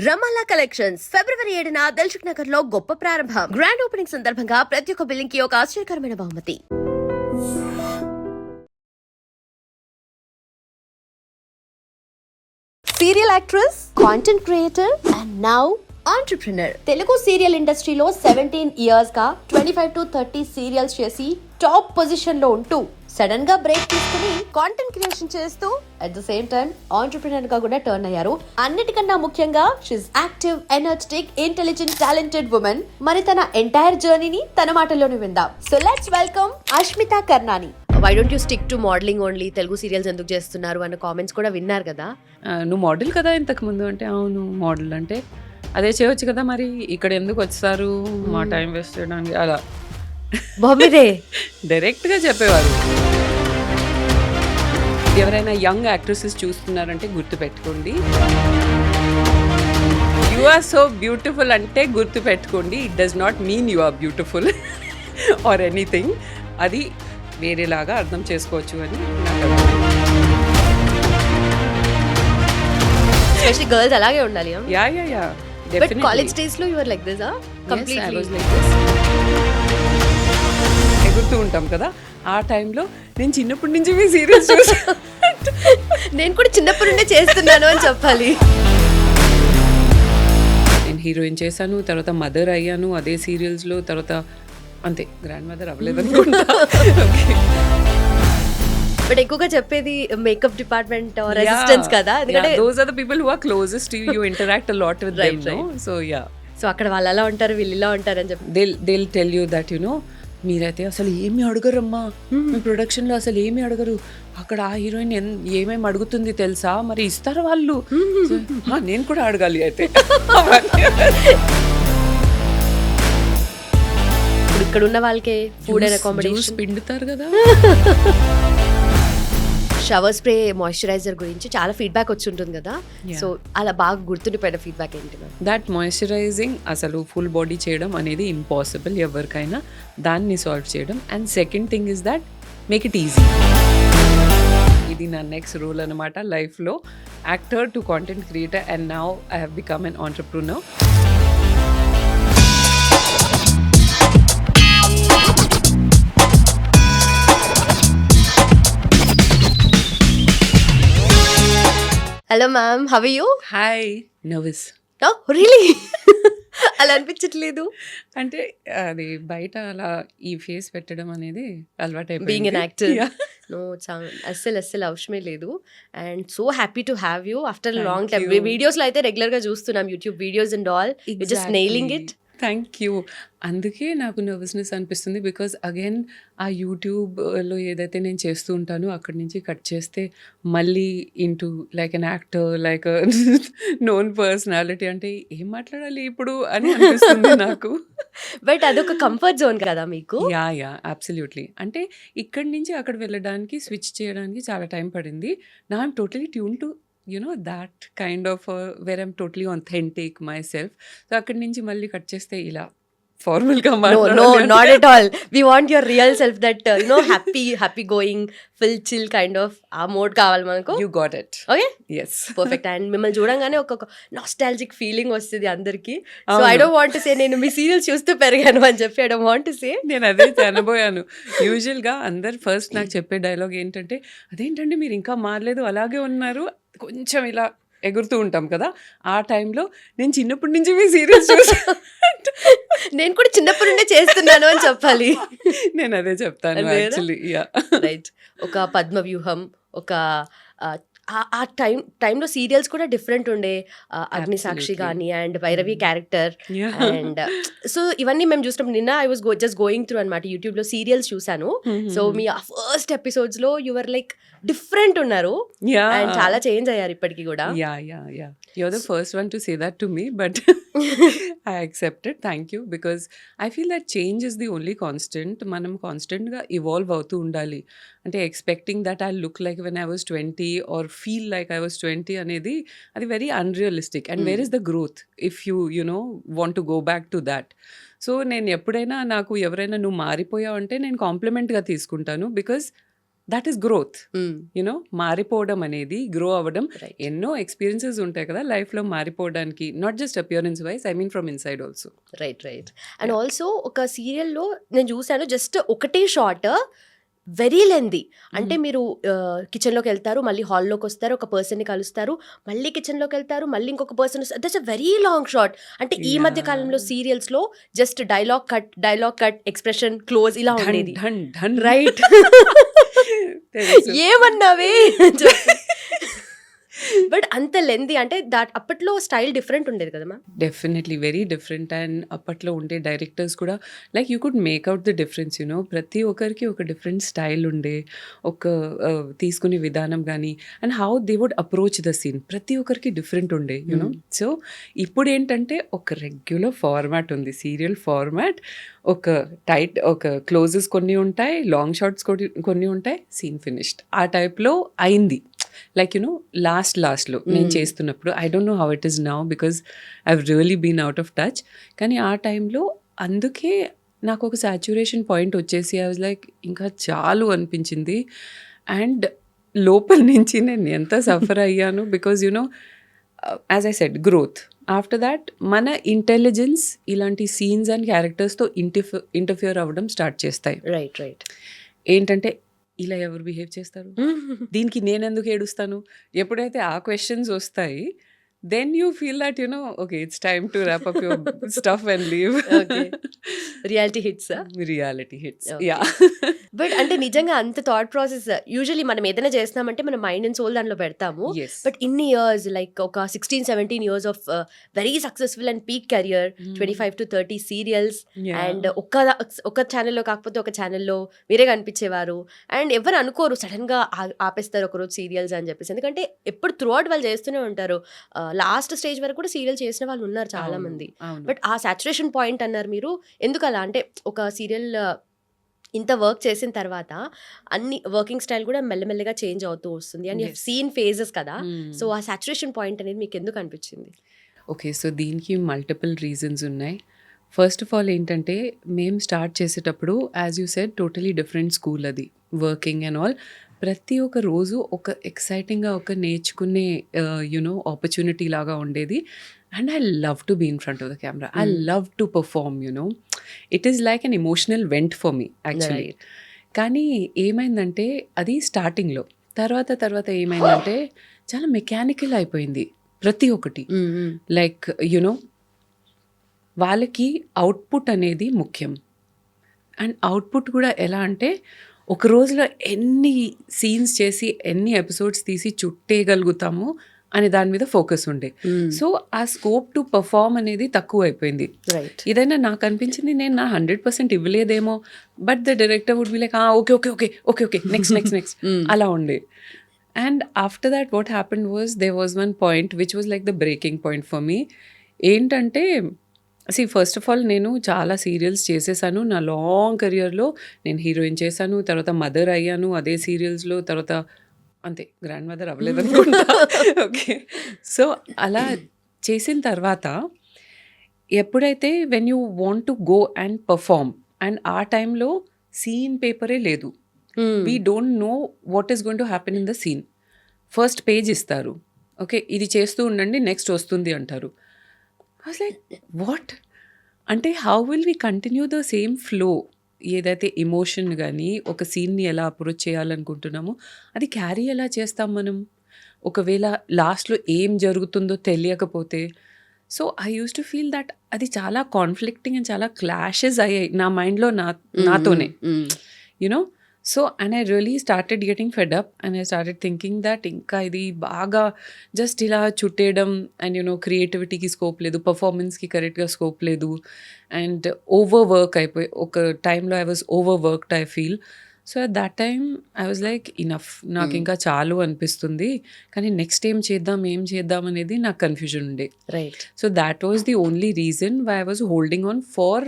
రమాలా collections ఫిబ్రవరి 7న దిల్సుఖ్ నగర్ లో గొప్ప ప్రారంభం. గ్రాండ్ ఓపెనింగ్ సందర్భంగా ప్రతి ఒక్క బిల్లింగ్ కి ఒక ఆశ్చర్యకరమైన బహుమతి. Serial actress, content creator and now entrepreneur. Telugu serial ఇండస్ట్రీలో 17 ఇయర్స్ గా 25 to 30 సీరియల్స్ చేసి టాప్ పొజిషన్ లో ఉంటూ సడన్ గా బ్రేక్ తీసుకుని కాంటెంట్ క్రియేషన్ చేస్తూ at the same time entrepreneur గా కూడా టర్న్ అయ్యారు. అన్నిటికన్నా ముఖ్యంగా she active, energetic, intelligent, talented women. మరి తన ఎంటైర్ జర్నీని తన మాటల్లోనే విందాం. So let's welcome Ashmita Karnani. Why don't you stick to modelling only, Telugu serials ఎందుకు చేస్తున్నారు అన్న కామెంట్స్ కూడా విన్నారు కదా. నువ్వు మోడల్ కదా ఇంతకు ముందు అంటే, అవును మోడల్ అంటే అదే చేయొచ్చు కదా, మరి ఇక్కడ ఎందుకు వచ్చారు మా టైం వేస్ట్ చేయడానికి అలా బాబీరే డైరెక్ట్గా చెప్పేవారు. ఎవరైనా యంగ్ యాక్ట్రెసెస్ చూస్తున్నారంటే గుర్తుపెట్టుకోండి, యు ఆర్ సో బ్యూటిఫుల్ అంటే గుర్తుపెట్టుకోండి, it does not mean you are beautiful or anything. అది వేరేలాగా అర్థం చేసుకోవచ్చు అని స్పెషల్లీ గర్ల్స్ అలాగే ఉండాలి. Yeah yeah yeah but college days లో you are like this completely. ఎగురుతూ ఉంటాం కదా, ఆ టైంలో నేను చిన్నప్పటి నుంచి మీ సీరియల్స్ చూసి నేను కూడా చిన్నప్పటి నుండే చేస్తున్నాను అని చెప్పాలి. నేను హీరోయిన్ చేశాను, తర్వాత మదర్ అయ్యాను అదే సీరియల్స్లో, తర్వాత అంతే గ్రాండ్ మదర్ అవ్వలేదు అనుకుంటా. బట్ ఎక్కువగా చెప్పేది మేకప్ డిపార్ట్మెంట్ ఆర్ అసిస్టెంట్స్ కదా, ఎందుకంటే those are the people who are closest to you, you interact a lot with them, no. So yeah, so అక్కడ వాళ్ళు అలా ఉంటారు, వీళ్ళు ఇలా ఉంటారు అని చెప్పి they will tell you that you know, మీరైతే అసలు ఏమి అడగరమ్మా, మీ ప్రొడక్షన్లో అసలు ఏమి అడగరు, అక్కడ ఆ హీరోయిన్ ఏమేమి అడుగుతుంది తెలుసా, మరి ఇస్తారు వాళ్ళు. నేను కూడా అడగాలి అయితే. ఇక్కడ ఉన్న వాళ్ళకే ఫుడ్ అండ్ అకామిడేషన్ పిండుతారు కదా. షవర్ స్ప్రే, మాయిశ్చరైజర్ గురించి చాలా ఫీడ్బ్యాక్ వచ్చి ఉంటుంది కదా, సో అలా బాగా గుర్తుండిపోయిన ఫీడ్బ్యాక్ ఏంటి? దట్ మాయిశ్చరైజింగ్ అసలు ఫుల్ బాడీ చేయడం అనేది ఇంపాసిబుల్ ఎవరికైనా, దాన్ని సాల్వ్ చేయడం. And second thing is that make it easy. ఇది నా నెక్స్ట్ రూల్ అనమాట లైఫ్లో, actor to content creator, and now I have become an entrepreneur. Hello ma'am, how are you? Hi. Nervous. Oh really? అలా అనిపించట్లేదు అంటే అది బయట అలా ఈ ఫేస్ పెట్టడం అనేది అలవాటు బీయింగ్ ఎన్ యాక్టర్. నో, అస్సలు అవసరమే లేదు. And so happy to have you after long time. Videos లో అయితే రెగ్యులర్ గా చూస్తున్నాం, YouTube videos and all, you just nailing it. Thank you. అందుకే నాకు నర్వస్నెస్ అనిపిస్తుంది, బికాజ్ అగైన్ ఆ యూట్యూబ్లో ఏదైతే నేను చేస్తూ ఉంటానో అక్కడి నుంచి కట్ చేస్తే మళ్ళీ into like an actor, like known personality, అంటే ఏం మాట్లాడాలి ఇప్పుడు అని అనిపిస్తుంది నాకు. బట్ అదొక కంఫర్ట్ జోన్ కదా మీకు. Yeah yeah absolutely. అంటే ఇక్కడి నుంచి అక్కడ వెళ్ళడానికి, స్విచ్ చేయడానికి చాలా టైం పడింది. నా I'm totally tune to that kind of where I'm totally authentic myself. So అక్కడి నుంచి మళ్ళీ కట్ చేస్తే ఇలా ఫార్మల్గా no not at all, we want your real self, that happy going full chill kind of ఆ mode కావాలి మనకు. You got it. Okay, yes, perfect. And మిమ్మల్ని చూడంగానే ఒక నాస్టాలజిక్ ఫీలింగ్ వస్తుంది అందరికి. So I don't want to say నేను మీ serials చూస్తూ పెరిగాను అని చెప్పి, I don't want to say. నేను అదే అనబోయాను. యూజువల్గా అందరు ఫస్ట్ నాకు చెప్పే డైలాగ్ ఏంటంటే, అదేంటండి మీరు ఇంకా మారలేదు, అలాగే ఉన్నారు, కొంచెం ఇలా ఎగురుతూ ఉంటాం కదా, ఆ టైంలో నేను చిన్నప్పటి నుంచి మీ సీరియల్స్ చూసి నేను కూడా చిన్నప్పటి నుండే చేస్తున్నాను అని చెప్పాలి. నేను అదే చెప్తాను యాక్చువల్లీ. రైట్. ఒక పద్మవ్యూహం, ఒక ఆ టైంలో సీరియల్స్ కూడా డిఫరెంట్ ఉండే, అగ్నిసాక్షి కానీ and Bhairavi character. And so ఇవన్నీ మేము చూసినప్పుడు నిన్న I was just going through అనమాట, యూట్యూబ్లో సీరియల్స్ చూసాను. సో మీ ఫస్ట్ ఎపిసోడ్స్లో యువర్ లైక్ డిఫరెంట్ ఉన్నారు అండ్ చాలా చేంజ్ అయ్యారు ఇప్పటికి కూడా. You're the first one to say that to me, but I accept it. Thank you, because I feel that change is the only constant. మనం కాన్స్టెంట్గా evolve అవుతూ ఉండాలి. అంటే expecting that I look like when I was 20 or feel like I was 20 అనేది అది very unrealistic. And where is the growth if you know want to go back to that. So నేను ఎప్పుడైనా నాకు ఎవరైనా నువ్వు మారిపోయావు అంటే నేను కాంప్లిమెంట్గా తీసుకుంటాను, because that is growth. You know మారిపోవడం అనేది, గ్రో అవ్వడం. రైట్ ఎన్నో ఎక్స్పీరియన్సెస్ ఉంటాయి కదా లైఫ్లో మారిపోవడానికి, not just appearance wise, I mean from inside also. Right and also ఒక సీరియల్లో నేను చూసాను, జస్ట్ ఒకటే షార్ట్ వెరీ లెంది. అంటే మీరు కిచెన్లోకి వెళ్తారు, మళ్ళీ హాల్లోకి వస్తారు, ఒక పర్సన్ని కలుస్తారు, మళ్ళీ కిచెన్లోకి వెళ్తారు, మళ్ళీ ఇంకొక పర్సన్ వస్తారు. That's a very long shot. అంటే ఈ మధ్య కాలంలో సీరియల్స్లో just dialogue cut expression close ఇలా ఉండేది. రైట్ ఏమన్నావే బట్ అంత లెంది అంటే దాట్ అప్పట్లో స్టైల్ డిఫరెంట్ ఉండేది కదా ma'am. Definitely very different. And అప్పట్లో ఉండే డైరెక్టర్స్ కూడా like you could make out the difference. You know ప్రతి ఒక్కరికి ఒక డిఫరెంట్ స్టైల్ ఉండే, ఒక తీసుకునే విధానం కానీ, and how they would approach the scene ప్రతి ఒక్కరికి డిఫరెంట్ ఉండే. యూనో సో ఇప్పుడు ఏంటంటే ఒక రెగ్యులర్ ఫార్మాట్ ఉంది, సీరియల్ ఫార్మాట్. ఒక క్లోజెస్ కొన్ని ఉంటాయి, లాంగ్ షార్ట్స్ కొన్ని ఉంటాయి, సీన్ ఫినిష్డ్ ఆ టైప్లో అయింది. లైక్ యూనో లాస్ట్లో నేను చేస్తున్నప్పుడు, I don't know how it is now because I have really been out of touch. కానీ ఆ టైంలో అందుకే నాకు ఒక సాచ్యురేషన్ పాయింట్ వచ్చేసి ఐ వాజ్ లైక్ ఇంకా చాలు అనిపించింది. అండ్ లోపల నుంచి నేను ఎంత సఫర్ అయ్యాను because you know as I said growth. After that మన ఇంటెలిజెన్స్ ఇలాంటి సీన్స్ అండ్ క్యారెక్టర్స్తో ఇంటర్ఫియర్ అవ్వడం స్టార్ట్ చేస్తాయి. రైట్ ఏంటంటే ఇలా ఎవరు బిహేవ్ చేస్తారు, దీనికి నేను ఎందుకు ఏడుస్తాను, ఎప్పుడైతే ఆ క్వశ్చన్స్ వస్తాయి then you feel that okay, it's time to wrap up your stuff and leave. Okay. Reality hits. Reality hits. Okay. Yeah. But అంటే నిజంగా అంత థాట్ ప్రాసెస్ యూజువలీ మనం ఏదైనా చేస్తున్నామంటే మన మైండ్ అండ్ సోల్ దాంట్లో పెడతాము. Yes. బట్ ఇన్ని ఇయర్స్ లైక్ ఒక 16-17 years of very successful and peak career, 25 to 30 serials, Yeah. And ఒక ఛానల్లో కాకపోతే ఒక ఛానల్లో మీరే కనిపించేవారు. అండ్ ఎవరు అనుకోరు సడన్ గా ఆపేస్తారు ఒకరోజు సీరియల్స్ అని చెప్పేసి, ఎందుకంటే ఎప్పుడు త్రూ అవుట్ వాళ్ళు చేస్తూనే ఉంటారు. లాస్ట్ స్టేజ్ వరకు కూడా సీరియల్ చేసిన వాళ్ళు ఉన్నారు చాలా మంది. బట్ ఆ సాచురేషన్ పాయింట్ అన్నారు మీరు, ఎందుకు అలా అంటే ఒక సీరియల్ ఇంత వర్క్ చేసిన తర్వాత అన్ని వర్కింగ్ స్టైల్ కూడా మెల్లమెల్లగా చేంజ్ అవుతూ వస్తుంది అండ్ Yes. సీన్ ఫేజెస్ కదా. Hmm. సో ఆ సాచురేషన్ పాయింట్ అనేది మీకు ఎందుకు అనిపించింది? ఓకే, సో దీనికి మల్టిపుల్ రీజన్స్ ఉన్నాయి. ఫస్ట్ ఆఫ్ ఆల్ ఏంటంటే మేము స్టార్ట్ చేసేటప్పుడు as you said totally different school, అది వర్కింగ్ అండ్ ఆల్. ప్రతి ఒక్క రోజు ఒక ఎక్సైటింగ్గా ఒక నేర్చుకునే ఆపర్చునిటీ లాగా ఉండేది. And I love to be in front of the camera, I love to perform. It is like an emotional vent for me actually. Right. కానీ ఏమైందంటే అది స్టార్టింగ్లో, తర్వాత ఏమైందంటే చాలా మెకానికల్ అయిపోయింది ప్రతి ఒక్కటి. లైక్ వాళ్ళకి అవుట్పుట్ అనేది ముఖ్యం. అండ్ అవుట్పుట్ కూడా ఎలా అంటే ఒక రోజులో ఎన్ని సీన్స్ చేసి ఎన్ని ఎపిసోడ్స్ తీసి చుట్టేయగలుగుతాము అనే దాని మీద ఫోకస్ ఉండే. సో ఆ స్కోప్ టు పర్ఫార్మ్ అనేది తక్కువ అయిపోయింది. రైట్. ఇదైనా నాకు అనిపించింది నేను నా 100% ఇవ్వలేదేమో, but the director would be like okay next అలా ఉండే. And after that what happened was there was one point which was like the breaking point for me. ఏంటంటే ఫస్ట్ ఆఫ్ ఆల్ నేను చాలా సీరియల్స్ చేసేసాను నా లాంగ్ కెరియర్లో. నేను heroine చేశాను, తర్వాత మదర్ అయ్యాను అదే సీరియల్స్లో, తర్వాత అంతే గ్రాండ్ మదర్ అవ్వలేదు అనుకుంటా. ఓకే, సో అలా చేసిన తర్వాత ఎప్పుడైతే when you want to go and perform, and ఆ టైంలో సీన్ పేపరే లేదు. We don't know what is going to happen in the scene. First page ఇస్తారు, ఓకే ఇది చేస్తూ ఉండండి నెక్స్ట్ వస్తుంది అంటారు. I was like, what? అంటే how will we continue the same flow? ఏదైతే ఎమోషన్ కానీ ఒక సీన్ని ఎలా అప్రోచ్ చేయాలనుకుంటున్నామో అది క్యారీ ఎలా చేస్తాం మనం, ఒకవేళ లాస్ట్లో ఏం జరుగుతుందో తెలియకపోతే. So I use to feel that అది చాలా కాన్ఫ్లిక్టింగ్ అండ్ చాలా క్లాషెస్ అయ్యాయి నా మైండ్లో నాతోనే. You know so and I really started getting fed up and I started thinking that ఇంకా ఇది బాగా జస్ట్ ఇలా చుట్టేయడం అండ్ క్రియేటివిటీకి స్కోప్ లేదు, పర్ఫార్మెన్స్కి కరెక్ట్గా స్కోప్ లేదు, అండ్ ఓవర్ వర్క్ అయిపోయి ఒక టైంలో I was over worked I feel. So at that time I was like enough, నాకు ఇంకా చాలు అనిపిస్తుంది. కానీ నెక్స్ట్ ఏం చేద్దాం అనేది నాకు కన్ఫ్యూజన్ ఉండే. Right. So that was the only reason why I was holding on far.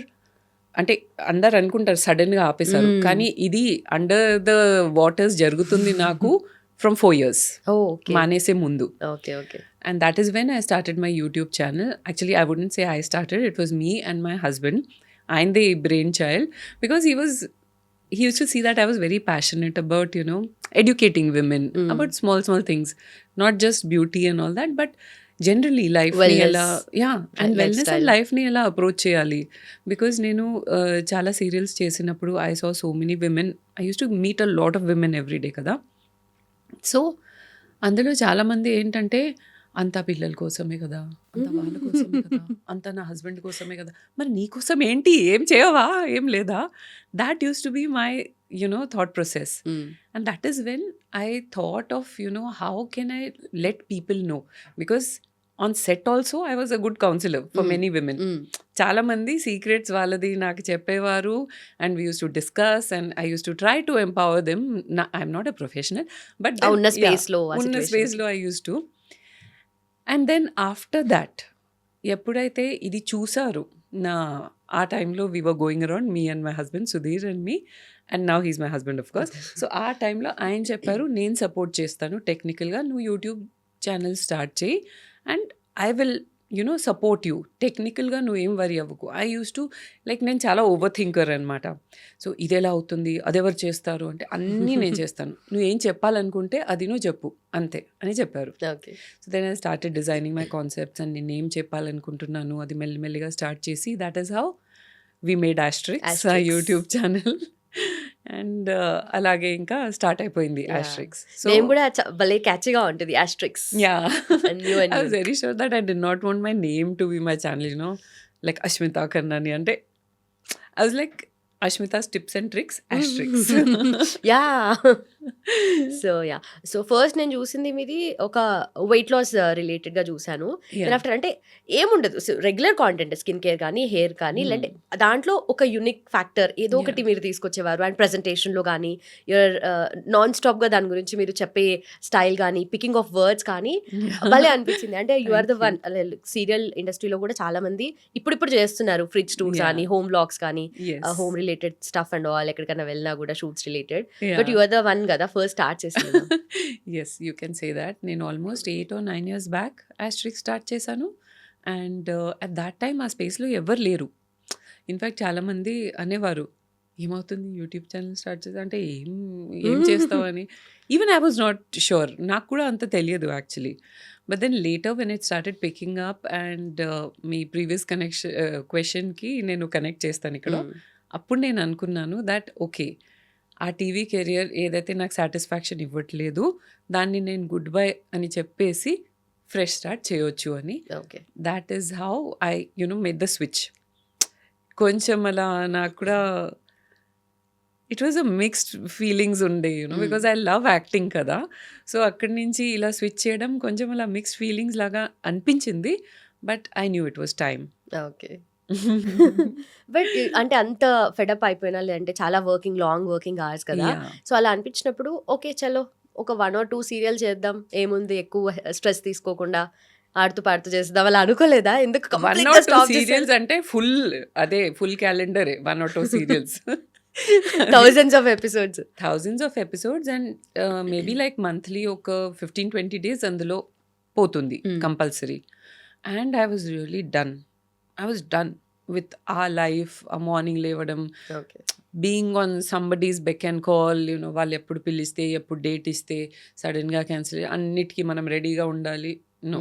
అంటే అందరు అనుకుంటారు సడన్గా ఆపేశారు, కానీ ఇది అండర్ ద వాటర్స్ జరుగుతుంది నాకు ఫ్రమ్ 4 years మానేసే ముందు. Okay okay. And that is when I started my YouTube channel. Actually, I wouldn't say I started. It was me and my husband. I'm the brainchild because he was he used to see that I was very passionate about, you know, educating women about small things, not just beauty and all that, but generally లైఫ్ని Wellness. ఎలా and wellness and Lifestyle. లైఫ్ని ఎలా approach చేయాలి. Because నేను చాలా serials చేసినప్పుడు I saw so many women, I use to meet a lot of women every day కదా. So అందులో చాలామంది ఏంటంటే అంతా పిల్లల కోసమే కదా, అంతా వాళ్ళ కోసమే కదా, అంతా నా హస్బెండ్ కోసమే కదా, మరి నీ కోసం ఏంటి, ఏం చేయవా, ఏం లేదా. That use to be my thought process. And that is when I thought of, how can I let people know, because on set also I was a good counselor for many women. చాలా మంది secrets వాళ్ళది నాకు చెప్పేవారు, and we use to discuss and I use to try to empower them. I'm not a professional, but ఉన్న స్పేస్లో ఉన్న స్పేస్లో I use to. And then after that ఎప్పుడైతే ఇది చూసారు, ఆ టైంలో we were going around, me and my husband Sudheer and me, and now he's my husband of course. So ఆ టైంలో ఆయన చెప్పారు, నేను సపోర్ట్ చేస్తాను టెక్నికల్గా, నువ్వు యూట్యూబ్ ఛానల్ స్టార్ట్ చేయి and I will support you టెక్నికల్గా, నువ్వు ఏం వరి అవ్వకు. ఐ యూస్ టు నేను చాలా ఓవర్ థింకర్ అనమాట. సో ఇది ఎలా అవుతుంది, అదెవరు చేస్తారు అంటే అన్నీ నేను చేస్తాను, నువ్వేం చెప్పాలనుకుంటే అది నువ్వు చెప్పు అంతే అని చెప్పారు. Okay. So then I started designing my concepts and నేను ఏం చెప్పాలనుకుంటున్నాను అది మెల్లిమెల్లిగా స్టార్ట్ చేసి, that is how we made Astrix YouTube channel. And అలాగే ఇంకా స్టార్ట్ అయిపోయింది ఆస్ట్రిక్స్. సో నేను కూడా భలే క్యాచ్గా ఉంటుంది asterisks. I was very sure that I did not want my name to be my channel, like Ashmita Karnani. And I was like, Ashmita's tips and tricks, asterisks. So first నేను చూసింది మీది ఒక weight loss రిలేటెడ్గా చూసాను. After అంటే ఏముండదు, regular content, skin care కానీ hair కానీ, లేదంటే దాంట్లో ఒక యునిక్ ఫ్యాక్టర్ ఏదో ఒకటి మీరు తీసుకొచ్చేవారు. అండ్ ప్రెజెంటేషన్లో కానీ యువర్ నాన్ స్టాప్గా దాని గురించి మీరు చెప్పే స్టైల్ కానీ, పికింగ్ ఆఫ్ వర్డ్స్ కానీ భలే అనిపించింది. అంటే you are the one. Serial ఇండస్ట్రీలో కూడా చాలా మంది ఇప్పుడు చేస్తున్నారు ఫ్రిడ్జ్ టూర్స్ కానీ, హోమ్ వ్లాగ్స్ కానీ, home related stuff and all, ఎక్కడికైనా వెళ్ళినా కూడా shoots related. But you are the one కదా ఫస్ట్ స్టార్ట్ చేసింది. Yes, you can say that. నేను ఆల్మోస్ట్ 8 or 9 years బ్యాక్ ఆస్ట్రిక్స్ స్టార్ట్ చేశాను. అండ్ అట్ దాట్ టైమ్ ఆ స్పేస్లో ఎవరు లేరు. ఇన్ఫ్యాక్ట్ చాలామంది అనేవారు, ఏమవుతుంది యూట్యూబ్ ఛానల్ స్టార్ట్ చేసి అంటే ఏం చేస్తావు అని. Even I was not sure, నాకు కూడా అంత తెలియదు actually. But then later when it started picking up, and మీ ప్రీవియస్ క్వశ్చన్కి నేను కనెక్ట్ చేస్తాను ఇక్కడ. అప్పుడు నేను అనుకున్నాను దట్ ఓకే, ఆ టీవీ కెరియర్ ఏదైతే నాకు సాటిస్ఫాక్షన్ ఇవ్వట్లేదు, దాన్ని నేను గుడ్ బై అని చెప్పేసి ఫ్రెష్ స్టార్ట్ చేయొచ్చు అని. Okay. That is how I made the switch. కొంచెం అలా నాకు కూడా it was a mixed feelings ఉండే, బికాజ్ ఐ లవ్ యాక్టింగ్ కదా. సో అక్కడి నుంచి ఇలా స్విచ్ చేయడం కొంచెం అలా మిక్స్డ్ ఫీలింగ్స్ లాగా అనిపించింది. But I knew it was time. Okay. But అంటే అంత ఫెడప్ అయిపోయినా, లేదంటే చాలా లాంగ్ వర్కింగ్ అవర్స్ కదా, సో అలా అనిపించినప్పుడు ఓకే చలో ఒక 1 or 2 సీరియల్ చేద్దాం, ఏముంది ఎక్కువ స్ట్రెస్ తీసుకోకుండా ఆడుతూ పాడుతూ చేద్దాం అలా అనుకోలేదా? ఎందుకు 1 or 2 సీరియల్స్ అంటే full calendar 1 or 2 serials, thousands of episodes and maybe like monthly ఒక 15-20 days అందులో పోతుంది compulsory. And I was really done with our life. A morning లేవడం, being on somebody's beck and call, వాళ్ళు ఎప్పుడు పిలిస్తే ఎప్పుడు date ఇస్తే సడన్గా క్యాన్సిల్, అన్నిటికీ మనం రెడీగా ఉండాలి. No,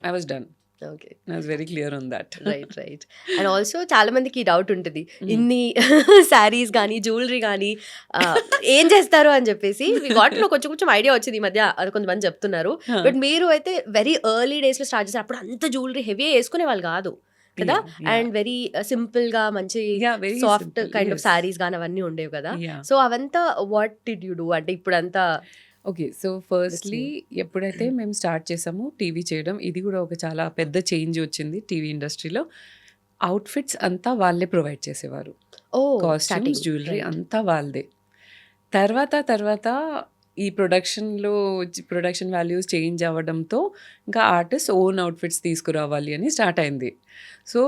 I was done. Okay. I was very clear on that. Right. And also చాలా మందికి డౌట్ ఉంటుంది, ఇన్ని శారీస్ కానీ జ్యువెలరీ కానీ ఏం చేస్తారు అని చెప్పేసి. వాటిలో కొంచెం ఐడియా వచ్చింది ఈ మధ్య, అది కొంతమంది చెప్తున్నారు. బట్ మీరు అయితే వెరీ ఎర్లీ డేస్లో స్టార్ట్ చేశారు, అప్పుడు అంత జ్యువెలరీ హెవీ వేసుకునే వాళ్ళు కాదు కదా. అండ్ వెరీ సింపుల్ గా మంచి సాఫ్ట్ కైండ్ ఆఫ్ సారీస్ కానీ అవన్నీ ఉండేవి కదా. సో అవంతా వాట్ డిడ్ యూ డూ అంటే ఇప్పుడంతా? ఓకే, సో ఫస్ట్లీ ఎప్పుడైతే మేము స్టార్ట్ చేసామో టీవీ చేయడం, ఇది కూడా ఒక చాలా పెద్ద చేంజ్ వచ్చింది టీవీ ఇండస్ట్రీలో. అవుట్ఫిట్స్ అంతా వాళ్ళే ప్రొవైడ్ చేసేవారు, కాస్ట్యూమ్స్ జ్యువెలరీ అంతా వాళ్ళదే. తర్వాత ఈ ప్రొడక్షన్ వాల్యూస్ చేంజ్ అవ్వడంతో ఇంకా ఆర్టిస్ట్ ఓన్ అవుట్ఫిట్స్ తీసుకురావాలి అని స్టార్ట్ అయింది. సో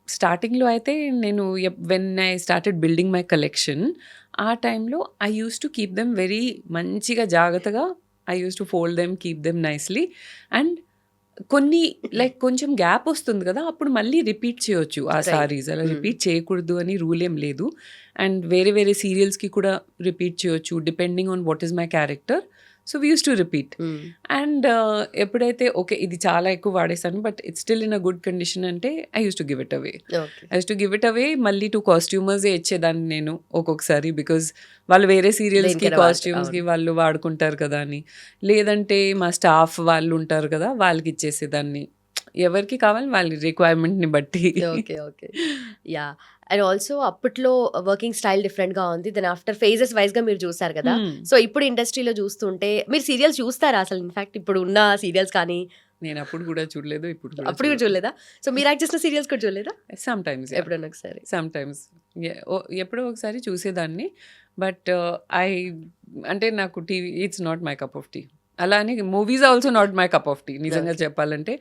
స్టార్టింగ్లో అయితే నేను when I started building my collection, ఆ టైంలో I use to keep them very మంచిగా జాగ్రత్తగా. I use to fold them, keep them nicely. And కొన్ని లైక్ కొంచెం గ్యాప్ వస్తుంది కదా, అప్పుడు మళ్ళీ రిపీట్ చేయొచ్చు ఆ Right. సారీస్. అలా Mm. రిపీట్ చేయకూడదు అని రూల్ ఏం లేదు. అండ్ వేరే వేరే సీరియల్స్కి కూడా రిపీట్ చేయొచ్చు depending on what is my character. So we use to repeat. Mm. And ఎప్పుడైతే ఓకే ఇది చాలా ఎక్కువ వాడేసాను but it's still in a good condition అంటే I use to give it away. Okay. I use to give it away. మళ్ళీ to కాస్ట్యూమర్సే ఇచ్చేదాన్ని నేను ఒక్కొక్కసారి, బికాజ్ వాళ్ళు వేరే సీరియల్స్కి దేనికైనా వాడతారు, కాస్ట్యూమ్స్కి వాళ్ళు వాడుకుంటారు కదా అని. లేదంటే మా స్టాఫ్ వాళ్ళు ఉంటారు కదా, వాళ్ళకి ఇచ్చేసేదాన్ని. ఎవరికి కావాలి వాళ్ళ రిక్వైర్మెంట్ని బట్టి. Okay okay yeah. And also అప్పట్లో వర్కింగ్ స్టైల్ డిఫరెంట్ గా ఉంది. దెన్ ఆఫ్టర్ ఫేజెస్ వైజ్ గా మీరు చూసారు కదా. Hmm. సో ఇప్పుడు ఇండస్ట్రీలో చూస్తుంటే మీరు సీరియల్స్ చూస్తారా అసలు? ఇన్ఫాక్ట్ ఇప్పుడు ఉన్న సీరియల్స్ కానీ నేను అప్పుడు కూడా చూడలేదు, ఇప్పుడు అప్పుడు కూడా చూడలేదా? సో మీరు యాక్ట్ చేసిన సీరియల్స్ కూడా చూడలేదా సమ్ టైమ్స్. ఎప్పుడన్నా ఒకసారి? సమ్ టైమ్స్ ఎప్పుడో ఒకసారి చూసేదాన్ని. బట్ అంటే నాకు TV it's not my cup of tea. అలా అని movies also not my cup of tea నిజంగా చెప్పాలంటే.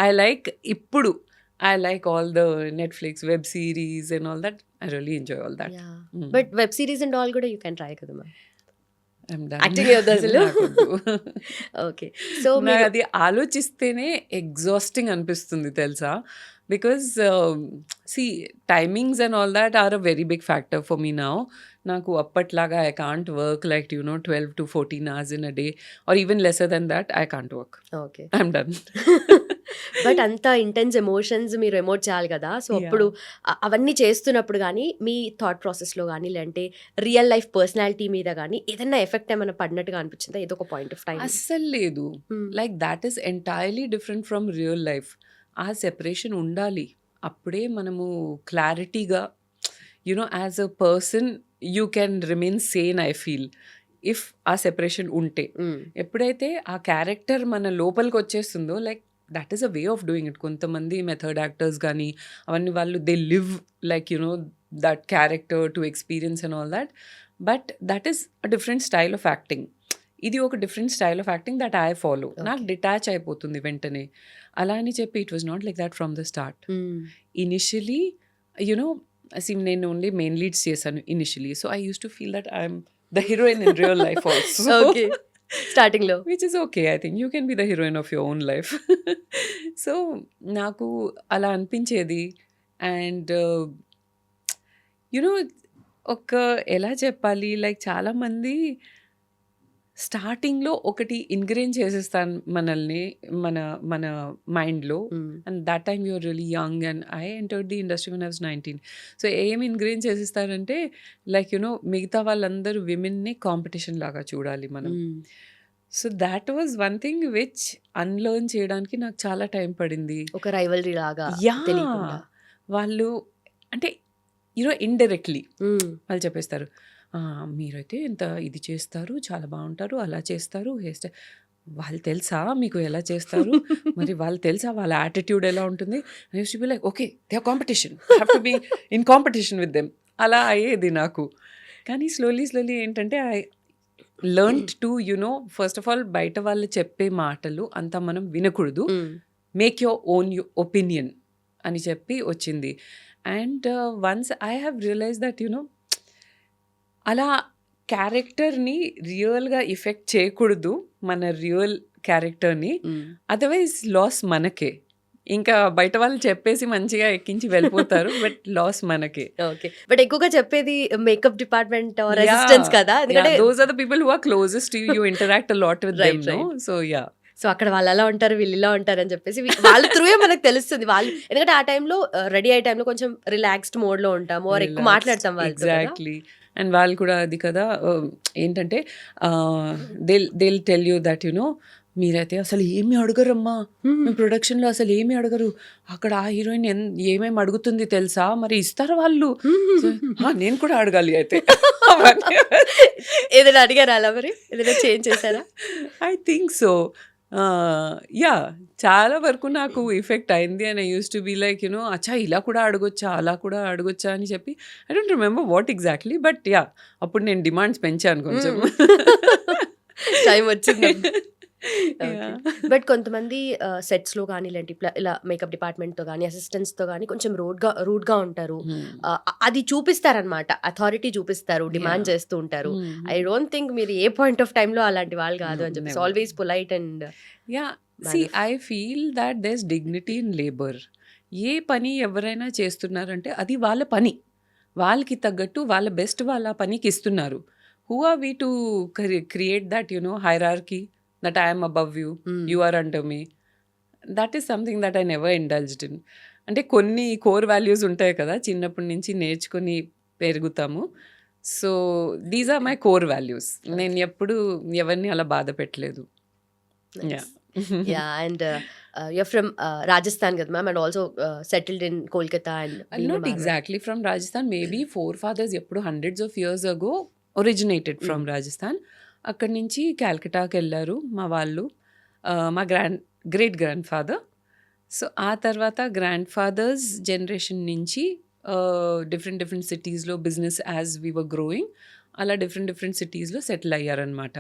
ఐ లైక్ ఇప్పుడు I like all the Netflix web series and all that. I really enjoy all that. But web series and all కూడా you can try కదా ma'am. I'm done. Acting చేయొద్దు అసలు? నాకొద్దు. Okay. So నాకు అది ఆలోచిస్తేనే exhausting అనిపిస్తుంది తెలుసా. Because see timings and all that are a very big factor for me now. నాకు అప్పట్లాగా I can't work like 12 to 14 hours in a day or even lesser than that. I can't work. Okay. I'm done. But అంత intense emotions మీరు emote చేయాలి కదా. So Yeah. అప్పుడు అవన్నీ చేస్తున్నప్పుడు కానీ మీ థాట్ ప్రాసెస్లో కానీ లేదంటే రియల్ లైఫ్ పర్సనాలిటీ మీద కానీ ఏదైనా ఎఫెక్ట్ ఏమైనా పడినట్టుగా అనిపించిందా ఏదో ఒక పాయింట్ ఆఫ్ టైం? అస్సలు లేదు. Like that is entirely different from real life. ఆ సెపరేషన్ ఉండాలి. అప్పుడే మనము క్లారిటీగా as a person you can remain sane. I feel if ఆ సెపరేషన్ ఉంటే. ఎప్పుడైతే ఆ క్యారెక్టర్ మన లోపలికి వచ్చేస్తుందో like that is a way of doing it. కొంతమంది మెథడ్ యాక్టర్స్ కానీ అవన్నీ వాళ్ళు they live like that character to experience and all that. But that is a different style of acting. ఇది ఒక different style of acting that I follow. నాకు detach అయిపోతుంది వెంటనే. అలా అని చెప్పి it was not like that from the start. Initially నేను only main leads చేశాను initially. So I use to feel that I'm the heroine in real life also. Okay. స్టార్టింగ్లో which is okay. I think you can be the heroine of your own life. So నాకు అలా అనిపించేది. And ఒక ఎలా చెప్పాలి like చాలామంది స్టార్టింగ్లో ఒకటి ఇంగ్రేన్ చేసేస్తాను మనల్ని మన మన మైండ్లో. And that time you're really young and I entered the industry when I was 19. So ఏం ఇంగ్రేన్ చేసేస్తారంటే లైక్ మిగతా వాళ్ళందరూ విమెన్ని కాంపిటీషన్ లాగా చూడాలి మనం. So that was one thing which unlearn చేయడానికి నాకు చాలా టైం పడింది. ఒక రైవల్రీ లాగా యా తెలియకుండా. వాళ్ళు అంటే ఇండైరెక్ట్లీ వాళ్ళు చెప్పేస్తారు, మీరైతే ఇంత ఇది చేస్తారు, చాలా బాగుంటారు, అలా చేస్తారు, హెయిర్ స్టైల్. వాళ్ళు తెలుసా మీకు ఎలా చేస్తారు? మరి వాళ్ళు తెలుసా వాళ్ళ యాటిట్యూడ్ ఎలా ఉంటుంది? I use to be like okay they are competition, have to be in competition with them. అలా అయ్యేది నాకు. కానీ స్లోలీ ఏంటంటే I learn to first of all బయట వాళ్ళు చెప్పే మాటలు అంతా మనం వినకూడదు. మేక్ యువర్ ఓన్ ఒపీనియన్ అని చెప్పి వచ్చింది. And once I have realise that అలా క్యారెక్టర్ని రియల్గా ఎఫెక్ట్ చేయకూడదు మన రియల్ క్యారెక్టర్ని. అదర్వైజ్ లాస్ మనకే. ఇంకా బయట వాళ్ళు చెప్పేసి మంచిగా ఎక్కించి వెళ్ళిపోతారు బట్ లాస్ మనకే. ఓకే. బట్ ఎక్కువగా చెప్పేది మేకప్ డిపార్ట్మెంట్ అసిస్టెంట్స్ కదా. ఎందుకంటే those are the people who are closest to you, interact a lot with them. So yeah. So అక్కడ వాళ్ళు అలా ఉంటారు వీళ్ళు ఇలా ఉంటారు అని చెప్పేసి వాళ్ళ త్రూయే మనకు తెలుస్తుంది. వాళ్ళు ఎందుకంటే ఆ టైంలో రెడీ అయ్యే టైంలో కొంచెం రిలాక్స్డ్ మోడ్లో ఉంటాము, ఆర్ ఎక్కువ మాట్లాడతాం వాళ్ళతో. ఎగ్జాక్ట్లీ. అండ్ వాళ్ళు కూడా అది కదా ఏంటంటే దే టెల్ యూ దట్ మీరైతే అసలు ఏమి అడగరమ్మా, మీ ప్రొడక్షన్లో అసలు ఏమి అడగరు, అక్కడ ఆ హీరోయిన్ ఏమేమి అడుగుతుంది తెలుసా, మరి ఇస్తారా వాళ్ళు? నేను కూడా అడగాలి అయితే. ఏదైనా అడిగారా అలా? మరి ఏదైనా చేంజ్ చేశారా? I think so. యా చాలా వరకు నాకు ఎఫెక్ట్ అయింది. And I use to be like అచ్చా ఇలా కూడా అడగొచ్చా, అలా కూడా అడగొచ్చా అని చెప్పి. I don't remember what exactly, but yeah అప్పుడు నేను డిమాండ్స్ పెంచాను కొంచెం. టైం వచ్చింది. బట్ కొంతమంది సెట్స్లో కానీ ఇలాంటి ఇలా మేకప్ డిపార్ట్మెంట్తో కానీ అసిస్టెంట్స్తో కానీ కొంచెం రూడ్గా ఉంటారు. అది చూపిస్తారనమాట, అథారిటీ చూపిస్తారు, డిమాండ్ చేస్తూ ఉంటారు. ఐ డోంట్ థింక్ మీరు ఏ పాయింట్ ఆఫ్ టైంలో అలాంటి వాళ్ళు కాదు అని చెప్పేసి always polite and yeah I feel that there's dignity in labour. ఏ పని ఎవరైనా చేస్తున్నారంటే అది వాళ్ళ పని. వాళ్ళకి తగ్గట్టు వాళ్ళ బెస్ట్ వాళ్ళ ఆ పనికి ఇస్తున్నారు. Who are we to create that hierarchy that I am above you, you are under me. That is something that I never indulged in. అంటే కొన్ని కోర్ వాల్యూస్ ఉంటాయి కదా, చిన్నప్పటి నుంచి నేర్చుకొని పెరుగుతాము. So these are my core values. నేను ఎప్పుడు ఎవరిని అలా బాధ పెట్టలేదు. Nice. Yeah, and you're from Rajasthan, కదా ma'am, and also settled in Kolkata and being a Not Marwar. exactly from Rajasthan. Maybe forefathers ఎప్పుడు hundreds of years ago originated from Rajasthan. అక్కడి నుంచి క్యాల్కటాకి వెళ్ళారు మా వాళ్ళు, మా గ్రేట్ గ్రాండ్ ఫాదర్. సో ఆ తర్వాత గ్రాండ్ ఫాదర్స్ జనరేషన్ నుంచి డిఫరెంట్ సిటీస్లో business as we were growing అలా డిఫరెంట్ సిటీస్లో సెటిల్ అయ్యారనమాట.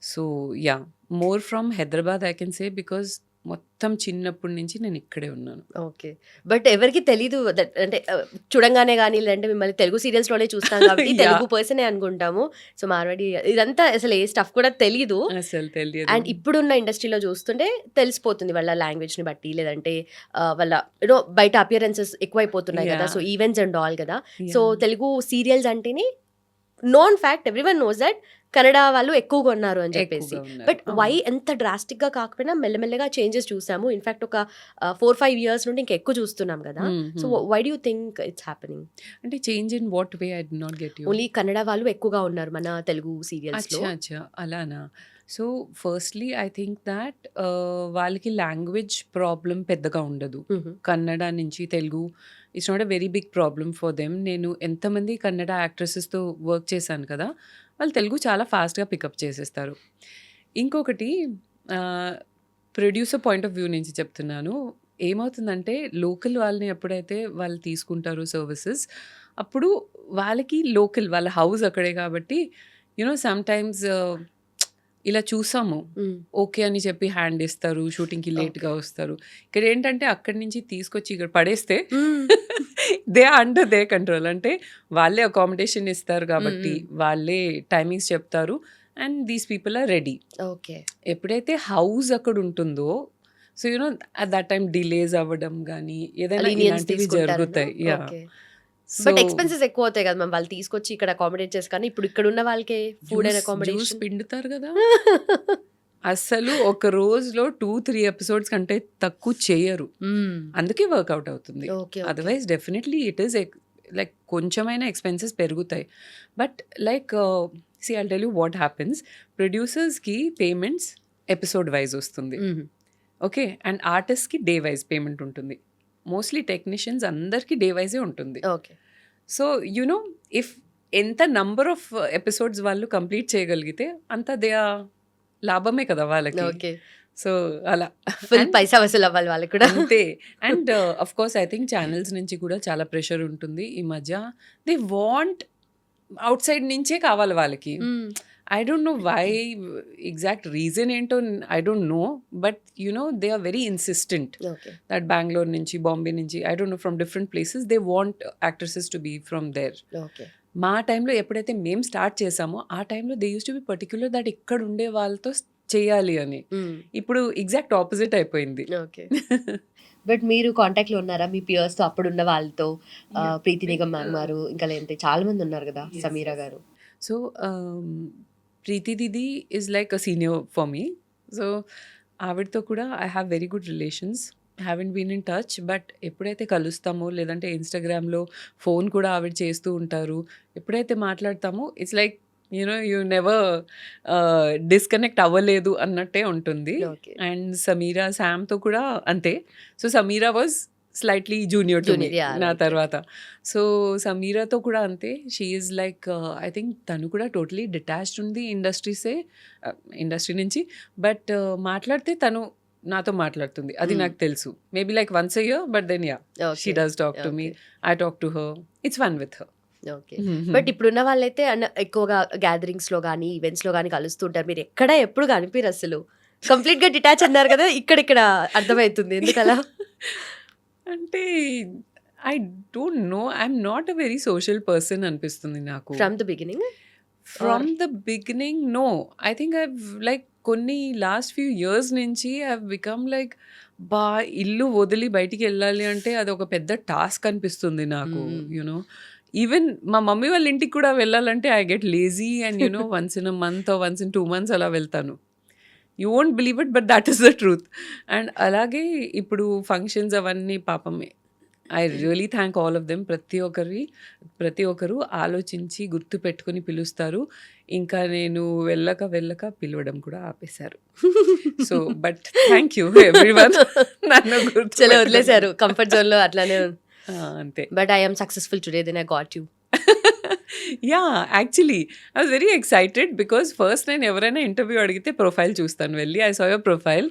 So yeah, more from Hyderabad I can say, because మొత్తం చిన్నప్పటి నుంచి నేను ఇక్కడే ఉన్నాను. ఓకే, బట్ ఎవరికి తెలీదు అంటే చూడంగానే కానీ లేదంటే మిమ్మల్ని తెలుగు సీరియల్స్ లోనే చూస్తాం కాబట్టి Yeah. తెలుగు పర్సనే అనుకుంటాము. సో మార్వాడి ఇదంతా అసలు ఏ స్టఫ్ కూడా తెలీదు. అసలు తెలియదు. అండ్ ఇప్పుడున్న ఇండస్ట్రీలో చూస్తుంటే తెలిసిపోతుంది వాళ్ళ లాంగ్వేజ్ ని బట్టి, లేదంటే వాళ్ళ బయట అపియరెన్సెస్ ఎక్కువైపోతున్నాయి కదా, Yeah. So events and all కదా. Yeah. సో తెలుగు సీరియల్స్ అంటేనే known fact, everyone knows that Kannada వాళ్ళు ఎక్కువగా ఉన్నారు అని చెప్పేసి. ఎక్కువగా ఉన్నారు. బట్ అవును. వై ఎంత డ్రాస్టిక్ గా కాకపోయినా మెల్లమెల్లగా చేంజెస్ చూసాము. ఇన్ఫాక్ట్ ఒక 4-5 years నుండి ఇంకా ఎక్కువ చూస్తున్నాం కదా. So why do you think it's happening? అంటే change in what way? I did not get you. Only Kannada వాళ్ళు ఎక్కువగా ఉన్నారు మన తెలుగు సీరియల్స్ లో. అచ్చా అలానా. So firstly I think that వాళ్ళకి లాంగ్వేజ్ ప్రాబ్లం పెద్దగా ఉండదు. కన్నడ నుంచి Telugu it's not a very big problem for them. నేను ఎంతమంది కన్నడ యాక్ట్రెసెస్తో వర్క్ చేశాను కదా, వాళ్ళు తెలుగు చాలా ఫాస్ట్గా పికప్ చేసేస్తారు. ఇంకొకటి ప్రొడ్యూసర్ పాయింట్ ఆఫ్ వ్యూ నుంచి చెప్తున్నాను. ఏమవుతుందంటే లోకల్ వాళ్ళని ఎప్పుడైతే వాళ్ళు తీసుకుంటారో సర్వీసెస్, అప్పుడు వాళ్ళకి లోకల్ వాళ్ళ హౌస్ అక్కడే కాబట్టి సమ్ టైమ్స్ ఇలా చూసాము ఓకే అని చెప్పి హ్యాండ్ ఇస్తారు, షూటింగ్కి లేట్గా వస్తారు. ఇక్కడ ఏంటంటే అక్కడి నుంచి తీసుకొచ్చి ఇక్కడ పడేస్తే దే అండర్ దే కంట్రోల్. అంటే వాళ్ళే అకామిడేషన్ ఇస్తారు కాబట్టి వాళ్ళే టైమింగ్స్ చెప్తారు and these people are ready. Okay, ఎప్పుడైతే హౌస్ అక్కడ ఉంటుందో so at that time delays అవ్వడం కానీ ఏదైనా ఇలాంటివి జరుగుతాయి. యా, బట్ ఎక్స్పెన్సెస్ ఎక్కువ అవుతాయి కదా మ్యామ్, వాళ్ళు తీసుకొచ్చి ఇక్కడ అకామిడేట్ చేసి. కానీ ఇప్పుడు ఇక్కడ ఉన్న వాళ్ళకే ఫుడ్ అండ్ జ్యూస్ అకామిడేషన్ పిండుతారు కదా. అసలు ఒక రోజులో 2-3 ఎపిసోడ్స్ కంటే తక్కువ చేయరు, అందుకే వర్కౌట్ అవుతుంది. Okay, otherwise definitely it is like కొంచెమైనా ఎక్స్పెన్సెస్ పెరుగుతాయి. But like see I'll tell you what happens. ప్రొడ్యూసర్స్కి పేమెంట్స్ ఎపిసోడ్ వైజ్ వస్తుంది, ఓకే, అండ్ ఆర్టిస్ట్కి డే వైజ్ పేమెంట్ ఉంటుంది. మోస్ట్లీ టెక్నీషియన్స్ అందరికీ డే వైజే ఉంటుంది. ఓకే, సో ఇఫ్ ఎంత నంబర్ ఆఫ్ ఎపిసోడ్స్ వాళ్ళు కంప్లీట్ చేయగలిగితే అంత దే లాభమే కదా వాళ్ళకి. ఓకే, సో అలా ఫుల్ పైసా వసూలు అవ్వాలి వాళ్ళకి కూడా. అంతే. And of course I think channels నుంచి కూడా చాలా ప్రెషర్ ఉంటుంది ఈ మధ్య. దే వాంట్ అవుట్ సైడ్ నుంచే కావాలి వాళ్ళకి. I don't know why, exact reason ఏంటో I don't know, but they are very insistent okay, that Bangalore నుంచి, Bombay నుంచి, I don't know, from different places they want actresses to be from there. Okay, మా టైంలో ఎప్పుడైతే మేము start చేసామో ఆ టైంలో they used to B particular that ఇక్కడ ఉండే వాళ్ళతో చేయాలి అని. ఇప్పుడు ఎగ్జాక్ట్ ఆపోజిట్ అయిపోయింది. ఓకే. బట్ మీరు కాంటాక్ట్ లో ఉన్నారా మీ పియర్స్ తో, అప్పుడున్న వాళ్ళతో? ప్రీతి నిగమ్ మ్యామ్ గారు, ఇంకా లేదంటే చాలా మంది ఉన్నారు కదా, Sameera garu. So Preethi didi is like a senior for me. So ఆవిడతో కూడా I have very good relations. Haven't been in touch, but ఎప్పుడైతే కలుస్తామో లేదంటే ఇన్స్టాగ్రామ్లో ఫోన్ కూడా ఆవిడ చేస్తూ ఉంటారు. ఎప్పుడైతే మాట్లాడతామో it's like you never disconnect అవ్వలేదు అన్నట్టే ఉంటుంది. Okay. అండ్ సమీరా శామ్తో కూడా అంతే. So Sameera was slightly junior to me Junior, yeah, నా right. తర్వాత. సో సమీరాతో కూడా అంతే. She is like I think తను కూడా టోటలీ డిటాచ్డ్ ఉంది ఇండస్ట్రీ నుంచి. బట్ మాట్లాడితే తను నాతో మాట్లాడుతుంది, అది నాకు తెలుసు. Maybe like once a year, but then yeah she does talk to me. I talk to her, it's fun with her. Okay, but ఇప్పుడున్న వాళ్ళైతే ఎక్కువగా గ్యాదరింగ్స్ లో కానీ ఈవెంట్స్ లో కానీ కలుస్తుంటారు. మీరు ఎక్కడ ఎప్పుడు కనిపిరు అసలు, కంప్లీట్ గా డిటాచ్ అన్నారు కదా, ఇక్కడ అర్థమవుతుంది ఎందుకలా. అంటే I don't know, I'm not a very social person అనిపిస్తుంది నాకు. From the beginning from the beginning no. I think I like కొన్ని లాస్ట్ ఫ్యూ ఇయర్స్ నుంచి ఐ బికమ్ లైక్ ఇల్లు వదిలి బయటికి వెళ్ళాలి అంటే అది ఒక పెద్ద టాస్క్ అనిపిస్తుంది నాకు. యూనో ఈవెన్ మా మమ్మీ వాళ్ళ ఇంటికి కూడా వెళ్ళాలంటే I get lazy and once in a month once in 2 months అలా వెళ్తాను. You won't believe it, but that is the truth. And అలాగే ఇప్పుడు ఫంక్షన్స్ అవన్నీ పాపమే. I really thank all of them. ప్రతి ఒక్కరు ఆలోచించి గుర్తు పెట్టుకుని పిలుస్తారు. ఇంకా నేను వెళ్ళక పిలవడం కూడా ఆపేశారు. So but thank you everyone నన్ను గుర్తు చలో వదిలేశారు కంఫర్ట్ జోన్ లో అట్లానే. అంతే. But I'm successful today, then I got you. Yeah, actually, I was very excited because first నేను ఎవరైనా ఇంటర్వ్యూ అడిగితే ప్రొఫైల్ చూస్తాను వెళ్ళి. I saw your profile.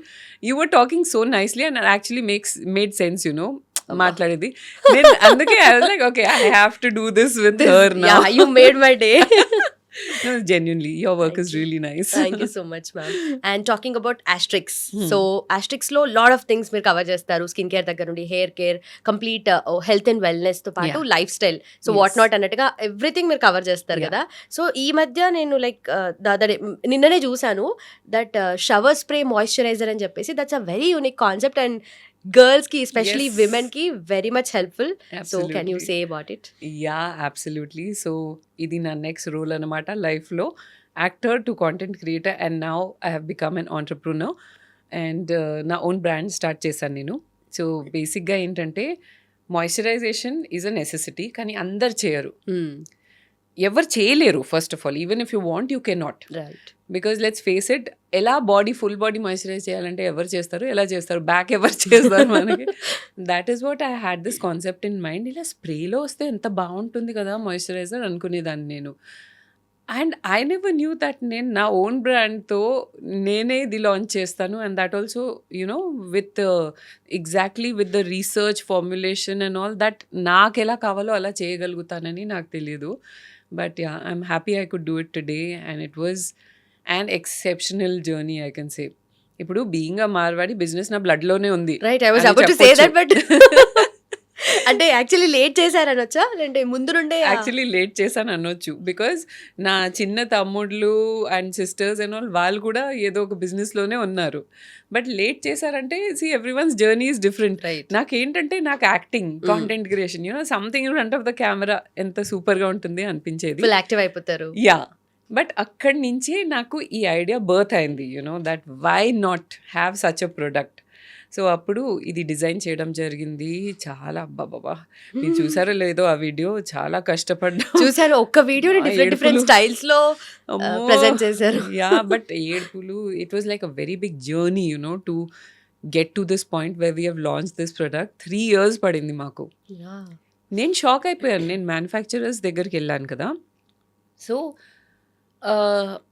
You were talking so nicely and it actually made sense, మాట్లాడేది. నేను అందుకే I was like, okay, I have to do this with her now. Yeah, you made my day. No, genuinely, your work is really nice. Thank you so much, ma'am. And talking about Asterix. So, Asterix లో lot of things మీరు cover చేస్తారు. Skin care దగ్గర నుండి hair care, complete health and wellness తో పాటు life style, so what not అన్నట్టుగా everything మీరు cover చేస్తారు కదా. సో ఈ మధ్య నేను లైక్ నిన్ననే చూసాను దట్ షవర్ స్ప్రే మాయిశ్చరైజర్ అని చెప్పేసి, that's a very unique concept and girls ki, especially Yes. women ki, very much helpful. So can you Absolutely. say about it? Yeah, absolutely. So ఇది నా next role అనమాట లైఫ్లో. Actor to content creator and now I have become an entrepreneur and నా own brand start చేశాను నేను. So బేసిక్గా ఏంటంటే moisturisation is a necessity, కానీ అందరు చేయరు. ఎవరు చేయలేరు first of all. Even if you want you can not, Right. Because let's face it. ఎలా ఫుల్ బాడీ మాయిశ్చరైజ్ చేయాలంటే ఎవరు చేస్తారు, ఎలా చేస్తారు, బ్యాక్ ఎవరు చేస్తారు మనకి. That is what I had this concept in mind. ఇలా స్ప్రేలో వస్తే ఎంత బాగుంటుంది కదా మాయిశ్చరైజర్ అనుకునేదాన్ని నేను. And I never knew that నేను నా ఓన్ బ్రాండ్తో నేనే ఇది లాంచ్ చేస్తాను. And that also with exactly with the research formulation and all that నాకు ఎలా కావాలో అలా చేయగలుగుతానని నాకు తెలియదు. But yeah, I'm happy I could do it today and it was an exceptional journey, I can say. ఇప్పుడు being a Marwadi business నా బ్లడ్లోనే ఉంది. Right, I was అని about to say that, చెప్పొచ్చు. but అంటే యాక్చువల్లీ లేట్ చేశారనొచ్చా, లేదంటే ముందు నుండే actually late చేశాను అనొచ్చు. బికాజ్ నా చిన్న తమ్ముళ్ళు అండ్ సిస్టర్స్ అండ్ ఆల్ వాళ్ళు కూడా ఏదో ఒక బిజినెస్లోనే ఉన్నారు. బట్ లేట్ చేశారంటే see every one's journey is different. Right. నాకేంటంటే నాకు acting, content creation, something in front of the camera ఎంత సూపర్గా ఉంటుంది అనిపించేది. ఫుల్ యాక్టివ్ అయిపోతారు. యా, బట్ అక్కడి నుంచే నాకు ఈ ఐడియా బర్త్ అయింది, that why not have such a product. So అప్పుడు ఇది డిజైన్ చేయడం జరిగింది. చాలా అబ్బాబాబా, మీరు చూసారో లేదో ఆ వీడియో, చాలా కష్టపడ్డా. చూసారు ఒక్క వీడియోని డిఫరెంట్ డిఫరెంట్ స్టైల్స్ లో ప్రెజెంట్ చేశారు. యా, బట్ ఏడుపులు, it was like a very big journey to get to this point where we have launch this product. 3 years పడింది మాకు. నేను షాక్ అయిపోయాను. నేను మ్యానుఫ్యాక్చరర్స్ దగ్గరికి వెళ్ళాను కదా. సో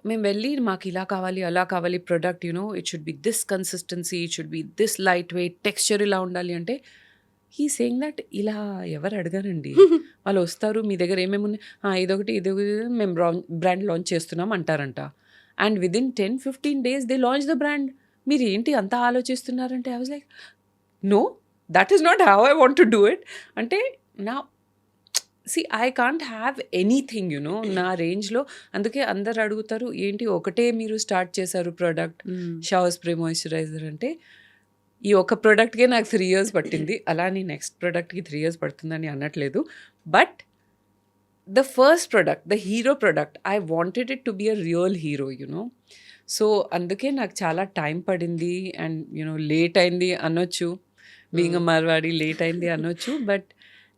మేము వెళ్ళి మాకు ఇలా కావాలి అలా కావాలి product, it should B this consistency, it should B this light weight, texture ఇలా ఉండాలి అంటే హీ సేయింగ్ దట్ ఇలా ఎవరు అడగారండి. వాళ్ళు వస్తారు, మీ దగ్గర ఏమేమి ఉన్నాయి, ఇదొకటి మేము బ్రాండ్ లాంచ్ చేస్తున్నాం అంటారంట. And within 10-15 days they launch the brand. మీరు ఏంటి అంతా ఆలోచిస్తున్నారంటే I was like, no, that is not how I want to do it. అంటే నా ఐ కాంట్ హ్యావ్ ఎనీథింగ్ నా రేంజ్లో. అందుకే అందరు అడుగుతారు, ఏంటి ఒకటే మీరు స్టార్ట్ చేశారు ప్రోడక్ట్, షవర్ స్ప్రే మాయిశ్చరైజర్ అంటే. ఈ ఒక ప్రోడక్ట్కే నాకు 3 years పట్టింది. అలా నీ నెక్స్ట్ ప్రోడక్ట్కి 3 years పడుతుందని అనట్లేదు. But the first product, the hero product, I wanted it to be a real hero. So అందుకే నాకు చాలా టైం పడింది అండ్ లేట్ అయింది అనొచ్చు. బీయింగ్ అ మార్వాడి లేట్ అయింది అనొచ్చు. But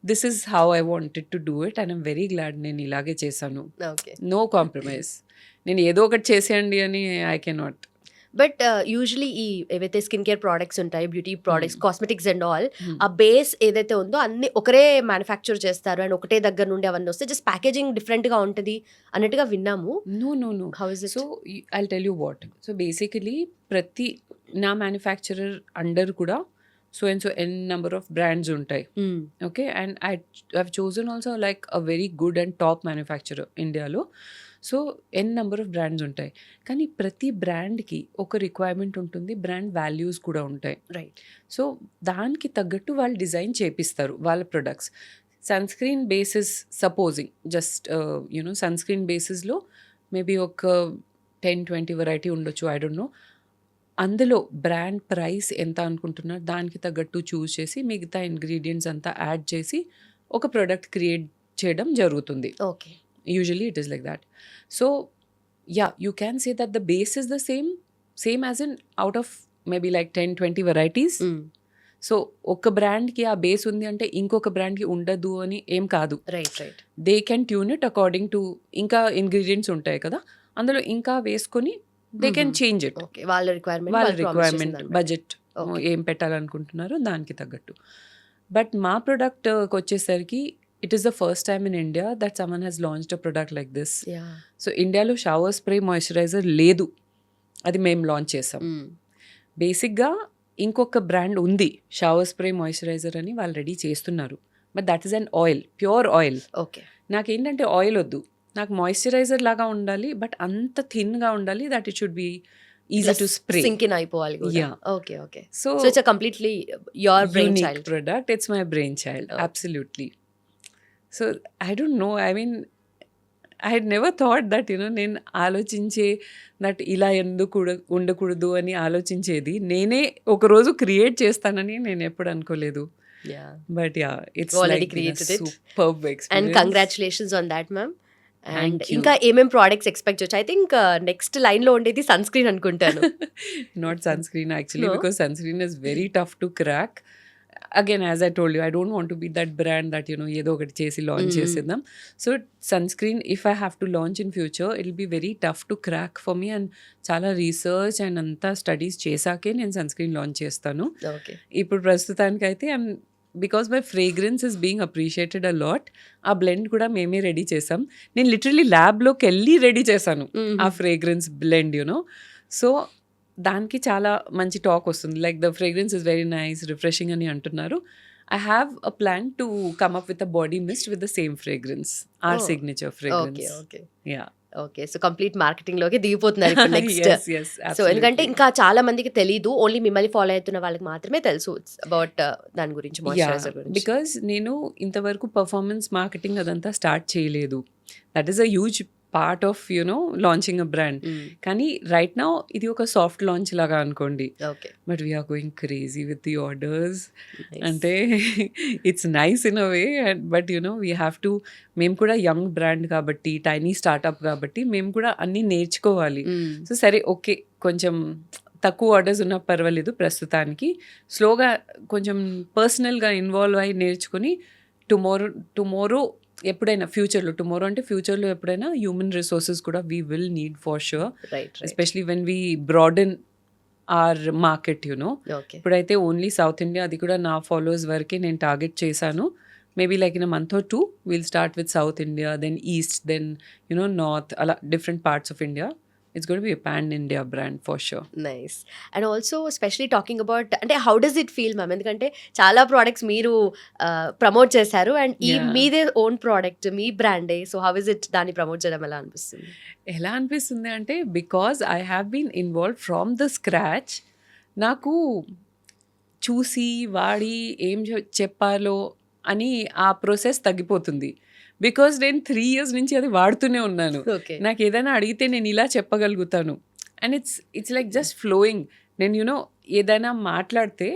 this is how I wanted to do it and I'm very glad నేను ఇలాగే చేశాను. ఓకే. No compromise. నేను ఏదో ఒకటి చేసేయండి అని ఐ కెనాట్. బట్ యూజువలీ ఈ ఏవైతే స్కిన్ కేర్ ప్రోడక్ట్స్ ఉంటాయి, beauty products, cosmetics and all, ఆ బేస్ ఏదైతే ఉందో అన్ని ఒకరే మ్యానుఫ్యాక్చర్ చేస్తారు అండ్ ఒకటే దగ్గర నుండి అవన్నీ వస్తే జస్ట్ ప్యాకేజింగ్ డిఫరెంట్గా ఉంటుంది అన్నట్టుగా విన్నాము. No. How is it? So I'll tell you what. So basically ప్రతి నా మ్యానుఫ్యాక్చరర్ అండర్ కూడా so and so N number of brands ఉంటాయి. Okay, and I have chosen also like a very good and top manufacturer ఇండియాలో. So N number of brands ఉంటాయి, కానీ ప్రతి బ్రాండ్కి ఒక requirement ఉంటుంది, బ్రాండ్ వాల్యూస్ కూడా ఉంటాయి. రైట్. సో దానికి తగ్గట్టు వాళ్ళు డిజైన్ చేపిస్తారు వాళ్ళ products. Sunscreen basis, supposing just sunscreen బేసిస్లో మేబీ ఒక 10-20 వెరైటీ ఉండొచ్చు, ఐ డోంట్ నో. అందులో బ్రాండ్ ప్రైస్ ఎంత అనుకుంటున్నారు దానికి తగ్గట్టు చూస్ చేసి మిగతా ఇంగ్రీడియంట్స్ అంతా యాడ్ చేసి ఒక ప్రోడక్ట్ క్రియేట్ చేయడం జరుగుతుంది. Okay. Usually it is like that. So yeah, you can say that the base is the same as in out of maybe like 10-20 varieties. So ఒక బ్రాండ్కి ఆ బేస్ ఉంది అంటే ఇంకొక బ్రాండ్కి ఉండదు అని ఏం కాదు. Right right. They can tune it according to ఇంకా ఇంగ్రీడియంట్స్ ఉంటాయి కదా, అందులో ఇంకా వేసుకొని they can change it. Okay. వాళ్ళ రిక్వైర్మెంట్ బడ్జెట్ ఏం పెట్టాలనుకుంటున్నారో దానికి తగ్గట్టు. బట్ మా ప్రోడక్ట్కి వచ్చేసరికి it is the first time in India that someone has launched a product like this. So ఇండియాలో షవర్ స్ప్రే మాయిశ్చరైజర్ లేదు, అది మేము లాంచ్ చేసాం. బేసిక్గా ఇంకొక బ్రాండ్ ఉంది షవర్ స్ప్రే మాయిశ్చరైజర్ అని, వాళ్ళు రెడీ చేస్తున్నారు. But that is an oil, pure oil. Okay. నాకేంటంటే ఆయిల్ వద్దు, నాకు మాయిశ్చరైజర్ లాగా ఉండాలి బట్ అంత థిన్గా ఉండాలి that it should be easy to spray, sink in అయిపోవాలి. Yeah. Okay okay. So so it's completely your brain child product. It's my brain child, absolutely. So I don't know, I mean I had never thought that నేను ఆలోచించే that ఇలా ఎందుకు ఉండకూడదు అని ఆలోచించేది నేనే ఒకరోజు క్రియేట్ చేస్తానని నేను ఎప్పుడు అనుకోలేదు. But yeah, it's Already created it. Superb and experience. Congratulations on that ma'am. And Thank you. ఇంకా ఏమేం ప్రోడక్ట్స్ ఎక్స్పెక్ట్ చేయొచ్చు? ఐ థింక్ నెక్స్ట్ లైన్ లో ఉండేది సన్ స్క్రీన్ అనుకుంటాను. Not sunscreen actually, No? because sunscreen is very tough to crack. Again, as I told you, I don't want to be that brand that ఏదో ఒకటి చేసి launch చేసేద్దాం. So sunscreen if I have to launch in future it will be very tough to crack for me. And చాలా research and అంతా studies చేశాకే నేను sunscreen launch చేస్తాను. Okay. ఇప్పుడు ప్రస్తుతానికైతే because my fragrance is being appreciated a lot. ఆ blend కూడా మేమే ready చేసాం. నేను లిటరలీ ల్యాబ్లోకి వెళ్ళి రెడీ చేశాను ఆ ఫ్రేగ్రెన్స్ బ్లెండ్ సో దానికి చాలా మంచి టాక్ వస్తుంది, like the fragrance is very nice, refreshing అని అంటున్నారు. I have a plan to come up with a body mist with the same fragrance, or Oh. Signature okay fragrance. Okay yeah, okay. So complete marketing లోకి దిగిపోతున్నారు ఇప్పుడు next. yes, yes, so absolutely. ఎందుకంటే ఇంకా చాలా మందికి తెలీదు, only మిమ్మల్ని follow అవుతున్న వాళ్ళకి మాత్రమే తెలుసు అబౌట్ దాని గురించి, మాయిశ్చరైజర్ గురించి. బికాజ్ నేను ఇంతవరకు పర్ఫార్మెన్స్ మార్కెటింగ్ అదంతా స్టార్ట్ చేయలేదు. That is a huge part of launching a brand. కానీ రైట్ నౌ ఇది ఒక సాఫ్ట్ లాంచ్ లాగా అనుకోండి. Okay. But we're going crazy with the orders. అంటే it's nice in a way, but we have to, మేము కూడా young brand కాబట్టి, tiny startup కాబట్టి మేము కూడా అన్నీ నేర్చుకోవాలి. సో సరే ఓకే, కొంచెం తక్కువ ఆర్డర్స్ ఉన్నా పర్వాలేదు ప్రస్తుతానికి, స్లోగా కొంచెం పర్సనల్గా ఇన్వాల్వ్ అయ్యి నేర్చుకొని టుమారో ఎప్పుడైనా ఫ్యూచర్లో, టుమారో అంటే ఫ్యూచర్లో ఎప్పుడైనా హ్యూమన్ రిసోర్సెస్ కూడా we will need for sure, right. Especially when we broaden our market. Okay. ఇప్పుడైతే ఓన్లీ సౌత్ ఇండియా, అది కూడా నా ఫాలోవర్స్ వరకే నేను టార్గెట్ చేశాను. Maybe like in a month or 2 will start with South India, then east, then north, అలా different parts of India. It's going to be a pan-India brand for sure. Nice. And also specially talking about, అంటే how does it feel ma'am? ఎందుకంటే చాలా products మీరు promote చేశారు and ఈ Yeah. మీదే own product, మీ బ్రాండే. సో హౌ ఇస్ ఇట్, దాన్ని ప్రమోట్ చేయడం ఎలా అనిపిస్తుంది? ఎలా అనిపిస్తుంది అంటే, because I have been involve from the scratch. నాకు చూసి వాడి ఏం చెప్పాలో అని ఆ ప్రాసెస్ తగ్గిపోతుంది. బికాజ్ నేను 3 years నుంచి అది వాడుతూనే ఉన్నాను. ఓకే. నాకు ఏదైనా అడిగితే నేను ఇలా చెప్పగలుగుతాను. And it's like just flowing. నేను ఏదైనా మాట్లాడితే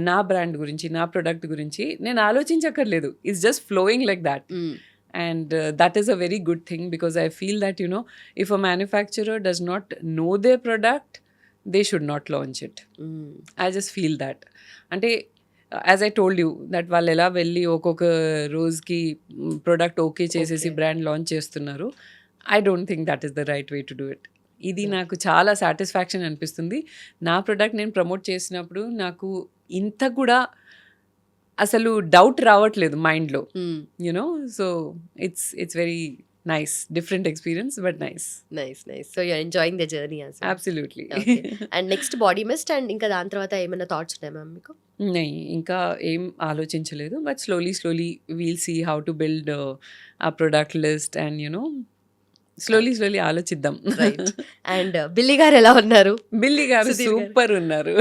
నా బ్రాండ్ గురించి, నా ప్రొడక్ట్ గురించి నేను ఆలోచించక్కర్లేదు. It's just flowing like that. And that is a very good thing, because I feel that if a manufacturer does not know their product, they should not launch it. I just feel that. Ante as I told you that వాళ్ళు ఎలా వెళ్ళి ఒక్కొక్క రోజుకి product okay చేసేసి Okay. Brand launch చేస్తున్నారు. I don't think that is the right way to do it. ఇది నాకు చాలా సాటిస్ఫాక్షన్ అనిపిస్తుంది. నా ప్రోడక్ట్ నేను ప్రమోట్ చేసినప్పుడు నాకు ఇంత కూడా అసలు డౌట్ రావట్లేదు మైండ్లో. So it's very nice, different experience, but nice. Nice nice. So you are enjoying the journey as well. Absolutely. And next body mist, and ఇంకా దాని తర్వాత ఏమైనా థాట్స్ ఉన్నాయా మ్యామ్ మీకు? ఇంకా ఏం ఆలోచించలేదు, but slowly we'll see how to build ఆ ప్రొడక్ట్ లిస్ట్ అండ్ స్లోలీ ఆలోచిద్దాం. రైట్. అండ్ బిల్లీ గారు ఎలా ఉన్నారు? బిల్లీ గారు సుధీర్ గారు. సూపర్ ఉన్నారు.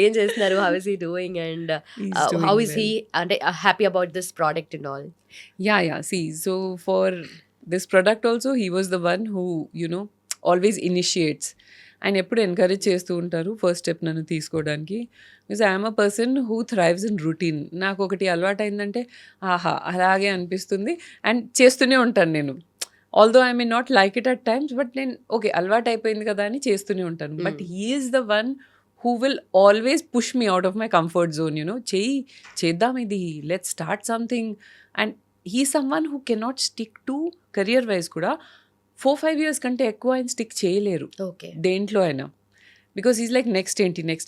ఏం చేస్తున్నారు? How is he doing? And how is he, అంటే happy about this product and all? Yeah. See, so for this product also, he was the one who, always initiates. ఆయన ఎప్పుడు ఎంకరేజ్ చేస్తూ ఉంటారు ఫస్ట్ స్టెప్ నన్ను తీసుకోవడానికి. Because I'm a person who thrives in routine. నాకు ఒకటి అలవాటు అయిందంటే ఆహా అలాగే అనిపిస్తుంది అండ్ చేస్తూనే ఉంటాను నేను. Although I may not like it at times, but నేను ఓకే అలవాటు అయిపోయింది కదా అని చేస్తూనే ఉంటాను. But he is the one who will always push me out of my comfort zone, చేద్దాం ఇది, let's start something. And he's someone who cannot stick to career wise కూడా 4-5 years కంటే ఎక్కువ ఆయన స్టిక్ చేయలేరు ఓకే. దేంట్లో అయినా. బికాస్ ఈజ్ లైక్ నెక్స్ట్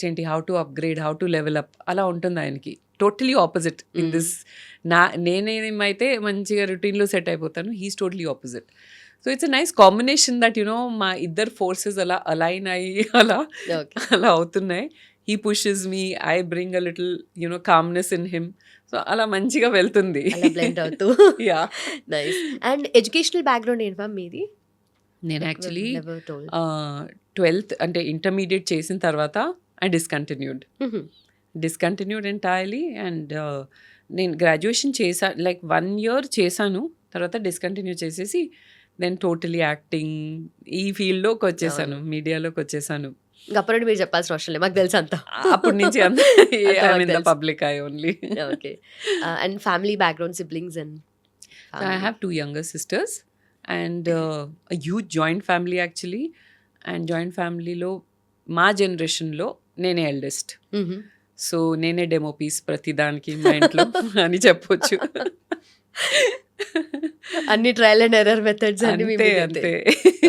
ఏంటి, how to upgrade, how to level up, అలా ఉంటుంది ఆయనకి. Totally opposite in this. నేనేమైతే మంచిగా రొటీన్లో సెట్ అయిపోతాను, he's totally opposite. So it's a nice combination that మా ఇద్దరు ఫోర్సెస్ అలా అలైన్ అయ్యి అలా అవుతున్నాయి. He pushes me, I bring a little calmness in him. So అలా మంచిగా వెళ్తుంది. బ్లెండ్ అవుతూ. Yeah, nice. And educational background ఏంటి మ్యామ్ మీది? నేను యాక్చువల్లీ 12th అంటే ఇంటర్మీడియట్ చేసిన తర్వాత ఐ డిస్కంటిన్యూడ్ ఎంటైర్లీ. అండ్ నేను గ్రాడ్యుయేషన్ చేసా, లైక్ 1 year చేశాను, తర్వాత డిస్కంటిన్యూ చేసేసి దెన్ టోటలీ యాక్టింగ్ ఈ ఫీల్డ్లోకి వచ్చేసాను, మీడియాలోకి వచ్చేసాను. అప్పుడు మీరు చెప్పాల్సిన అవసరం లేదు, మాకు తెలుసు అంతా. అప్పటి నుంచి public eye only. Okay. And family background, siblings and I have 2 younger sisters and huge joint family actually. And joint ఫ్యామిలీలో మా జనరేషన్లో నేనే ఎల్డెస్ట్. సో నేనే డెమో పీస్ ప్రతిదానికి మా ఇంట్లో అని చెప్పొచ్చు. అన్ని ట్రయల్ అండ్ ఎర్రర్ మెథడ్స్ అంతే.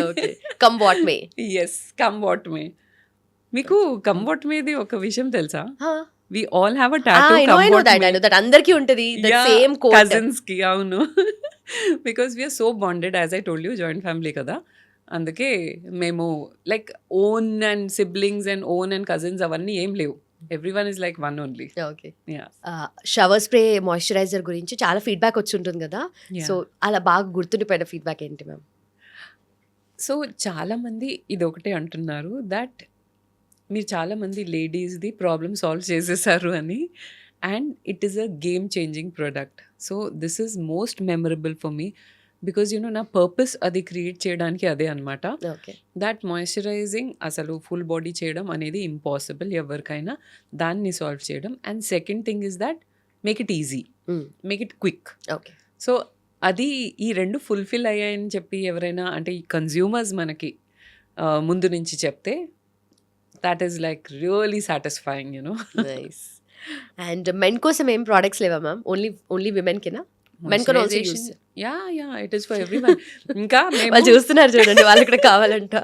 Okay. Come what may. Yes, come what may. మీకు కమ్ వాట్ మేది ఒక విషయం తెలుసా? We all have a tattoo come what may. That అందరికీ ఉంటది, దట్ సేమ్ కోట్. కజిన్స్ కి, అవును. Because we are so bonded, as I told you, joint family కదా. అందుకే మేము like own and siblings and own and cousins అవన్నీ ఏం లేవు. Everyone is like one only. Okay. Shower spray moisturiser గురించి చాలా ఫీడ్బ్యాక్ వచ్చి ఉంటుంది కదా, సో అలా బాగా గుర్తుండిపోయిన ఫీడ్బ్యాక్ ఏంటి మ్యామ్? సో చాలామంది ఇది ఒకటే అంటున్నారు, దట్ మీరు చాలామంది లేడీస్ది ప్రాబ్లమ్ సాల్వ్ చేసేసారు అని. And it is a game changing product. So this is most memorable for me because నా పర్పస్ అది క్రియేట్ చేయడానికి అదే అనమాట. ఓకే. దాట్ మాయిశ్చరైజింగ్ అసలు ఫుల్ బాడీ చేయడం అనేది ఇంపాసిబుల్ ఎవరికైనా, దాన్ని సాల్వ్ చేయడం. And second thing is that make it easy, make it quick. Okay. So అది ఈ 2 ఫుల్ఫిల్ అయ్యాయని చెప్పి ఎవరైనా అంటే ఈ కన్జ్యూమర్స్ మనకి ముందు నుంచి చెప్తే that is like really satisfying, nice. And men కోసం ఏం ప్రోడక్ట్స్ లేవా మ్యామ్? ఓన్లీ విమెన్ కినా? Men can also use. Yeah, it is for everyone. ఇంకా వాళ్ళు చూస్తున్నారు చూడండి, వాళ్ళు కూడా కావాలంట.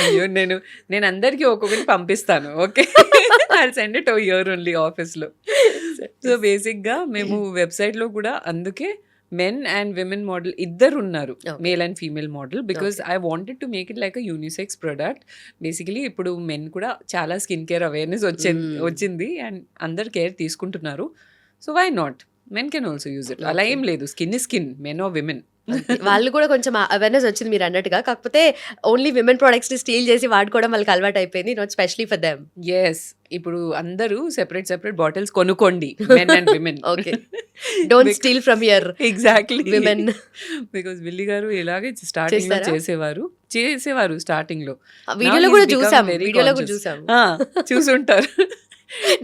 అయ్యో, నేను అందరికీ ఒక్కొక్కటి పంపిస్తాను. Okay, I send it here only ఆఫీస్లో. సో బేసిక్గా మేము వెబ్సైట్లో కూడా అందుకే మెన్ అండ్ విమెన్ మోడల్ ఇద్దరు ఉన్నారు, male and female model. Because I wanted to make it like a unisex product. Basically ఇప్పుడు మెన్ కూడా చాలా స్కిన్ కేర్ అవేర్నెస్ వచ్చింది అండ్ అందరు కేర్ తీసుకుంటున్నారు. So why not, men can also use it. అలా ఏం లేదు, skin is skin, men or women. వాళ్ళు కూడా కొంచెం అవేర్నెస్ వచ్చింది మీరు అన్నట్టుగా. కాకపోతే ఓన్లీ విమెన్ ప్రొడక్ట్స్ ని స్టీల్ చేసి వాడుకోవడం వాళ్ళకి అలవాటు అయిపోయింది, not specially for them. Yes, ఇప్పుడు అందరూ సెపరేట్ బాటిల్స్ కొనుక్కోండి, men and women. Okay, don't steel from here. Exactly, women. Because Willey గారు ఇలాగే స్టార్టింగ్ లో చేసేవారు స్టార్టింగ్ లో. వీడియోలో కూడా చూసాం. చూసుంటారు.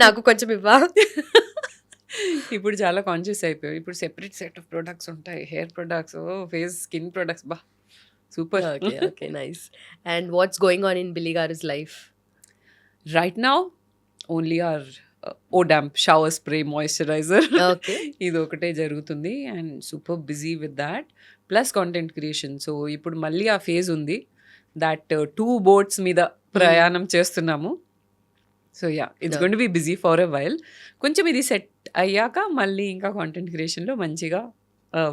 నాకు కొంచెం ఇవ్వా. ఇప్పుడు చాలా కాన్షియస్ అయిపోయావు. ఇప్పుడు సెపరేట్ సెట్ ఆఫ్ ప్రొడక్ట్స్ ఉంటాయి, hair products, face skin products. బా super. Okay, nice. And what's going on in Billy గారుస్ life right now? Only or ఓడాంప్ షవర్ స్ప్రే మాయిశ్చరైజర్. ఓకే. ఇది ఒకటే జరుగుతుంది and super busy with that, plus content creation. So ఇప్పుడు మళ్ళీ ఆ phase ఉంది, దట్ 2 boats మీద ప్రయాణం చేస్తున్నాము. So yeah, it's going to be busy for a while. కొంచెం ఇది సెట్ అయ్యాక మళ్ళీ ఇంకా కాంటెంట్ క్రియేషన్లో మంచిగా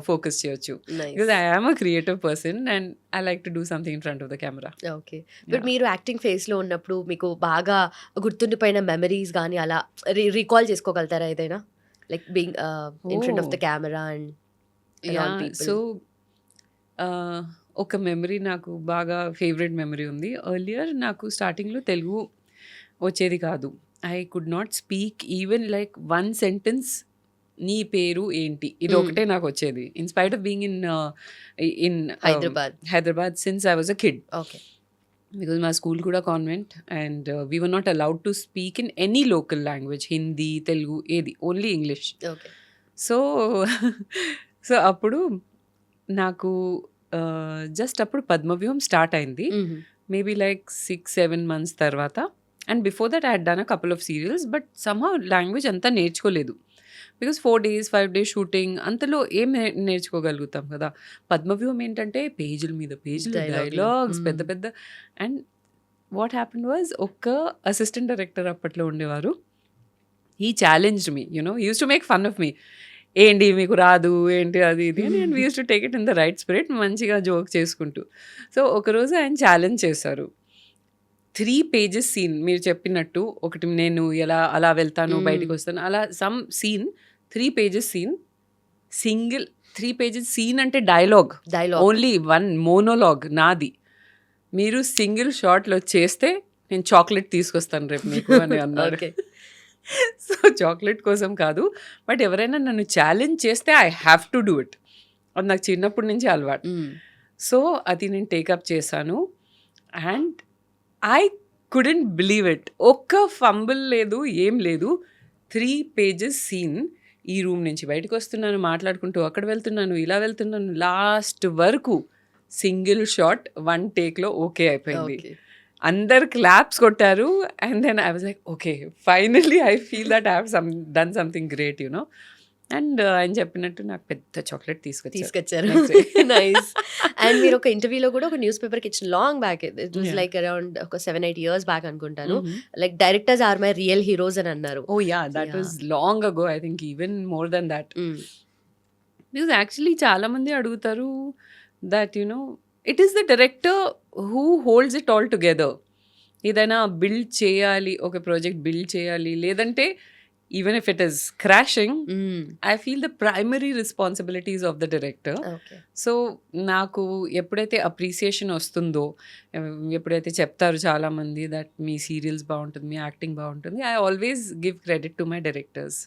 ఫోకస్ చేయొచ్చు. Because I am a creative person and I like to do something in front of the camera. Okay. But మీరు acting ఫేజ్లో ఉన్నప్పుడు మీకు బాగా గుర్తుండిపోయిన మెమరీస్ కానీ అలా రీకాల్ చేసుకోగలుగుతారా ఏదైనా, like being in front of the camera and so ఒక memory నాకు బాగా ఫేవరెట్ మెమరీ ఉంది. ఎర్లియర్ నాకు స్టార్టింగ్లో తెలుగు వచ్చేది కాదు. I could not speak even like 1 sentence, నీ పేరు ఏంటి, ఇది ఒకటే నాకు వచ్చేది. In spite of being in Hyderabad since I was a kid. Okay. Because మా స్కూల్ కూడా convent and we were not allowed to speak in any local language, Hindi, Telugu, ఏది, only English. Okay. So so అప్పుడు నాకు జస్ట్ అప్పుడు Padmavyuham start అయింది, maybe like 6-7 months తర్వాత. And before that I had done a couple of serials, but somehow language అంతా నేర్చుకోలేదు. Because 4 days 5 days shooting, అంతలో ఏం నేర్చుకోగలుగుతాం కదా. పద్మవ్యూహం ఏంటంటే పేజీల మీద పేజీలు, డైలాగ్స్ పెద్ద పెద్ద. అండ్ వాట్ హ్యాపెన్ వాజ్, ఒక్క అసిస్టెంట్ డైరెక్టర్ అప్పట్లో ఉండేవారు. He challenged me, use to make fun of me. ఏంటి మీకు రాదు ఏంటి అది ఇది అని. And we use to take it in the right spirit, మంచిగా జోక్ చేసుకుంటూ. సో ఒకరోజు ఆయన ఛాలెంజ్ చేశారు. 3 pages సీన్, మీరు చెప్పినట్టు ఒకటి నేను ఎలా అలా వెళ్తాను బయటికి వస్తాను, అలా some scene 3 pages scene, single 3 pages scene అంటే డైలాగ్ ఓన్లీ 1 monologue నాది. మీరు సింగిల్ షాట్లో చేస్తే నేను చాక్లెట్ తీసుకొస్తాను రేపు మీకు అని అన్నాడు. సో చాక్లెట్ కోసం కాదు, బట్ ఎవరైనా నన్ను ఛాలెంజ్ చేస్తే I have to do it. అది నాకు చిన్నప్పటి నుంచి అలవాటు. సో అది నేను టేకప్ చేశాను and I couldn't believe it. ఒక్క ఫంబుల్ లేదు, ఏం లేదు. 3 pages సీన్, ఈ రూమ్ నుంచి బయటకు వస్తున్నాను, మాట్లాడుకుంటూ అక్కడ వెళ్తున్నాను, ఇలా వెళ్తున్నాను, లాస్ట్ వరకు సింగిల్ షాట్ 1 takeలో ఓకే అయిపోయింది. అందరు క్లాప్స్ కొట్టారు. And then I was like okay, finally I feel that I have done something great, and ఆయన చెప్పినట్టు నాకు పెద్ద చాక్లెట్ తీసుకొచ్చారు. నైస్. అండ్ మీరు ఒక ఇంటర్వ్యూలో కూడా ఒక న్యూస్ పేపర్కి ఇచ్చిన long back, it was like around ఒక 7-8 years బ్యాక్ అనుకుంటాను, like directors are my real heroes అని అన్నారు. Oh yeah, that was long ago, I think even more than that. Because actually చాలా మంది అడుగుతారు that it is the director who holds it all together. ఏదైనా build చేయాలి, ఒక project build చేయాలి, లేదంటే even if it is crashing, I feel the primary responsibilities of the director. So నాకు ఎప్పుడైతే అప్రిసియేషన్ వస్తుందో, ఎప్పుడైతే చెప్తారు చాలామంది దట్ మీ సీరియల్స్ బాగుంటుంది, మీ యాక్టింగ్ బాగుంటుంది, I always give credit to my directors.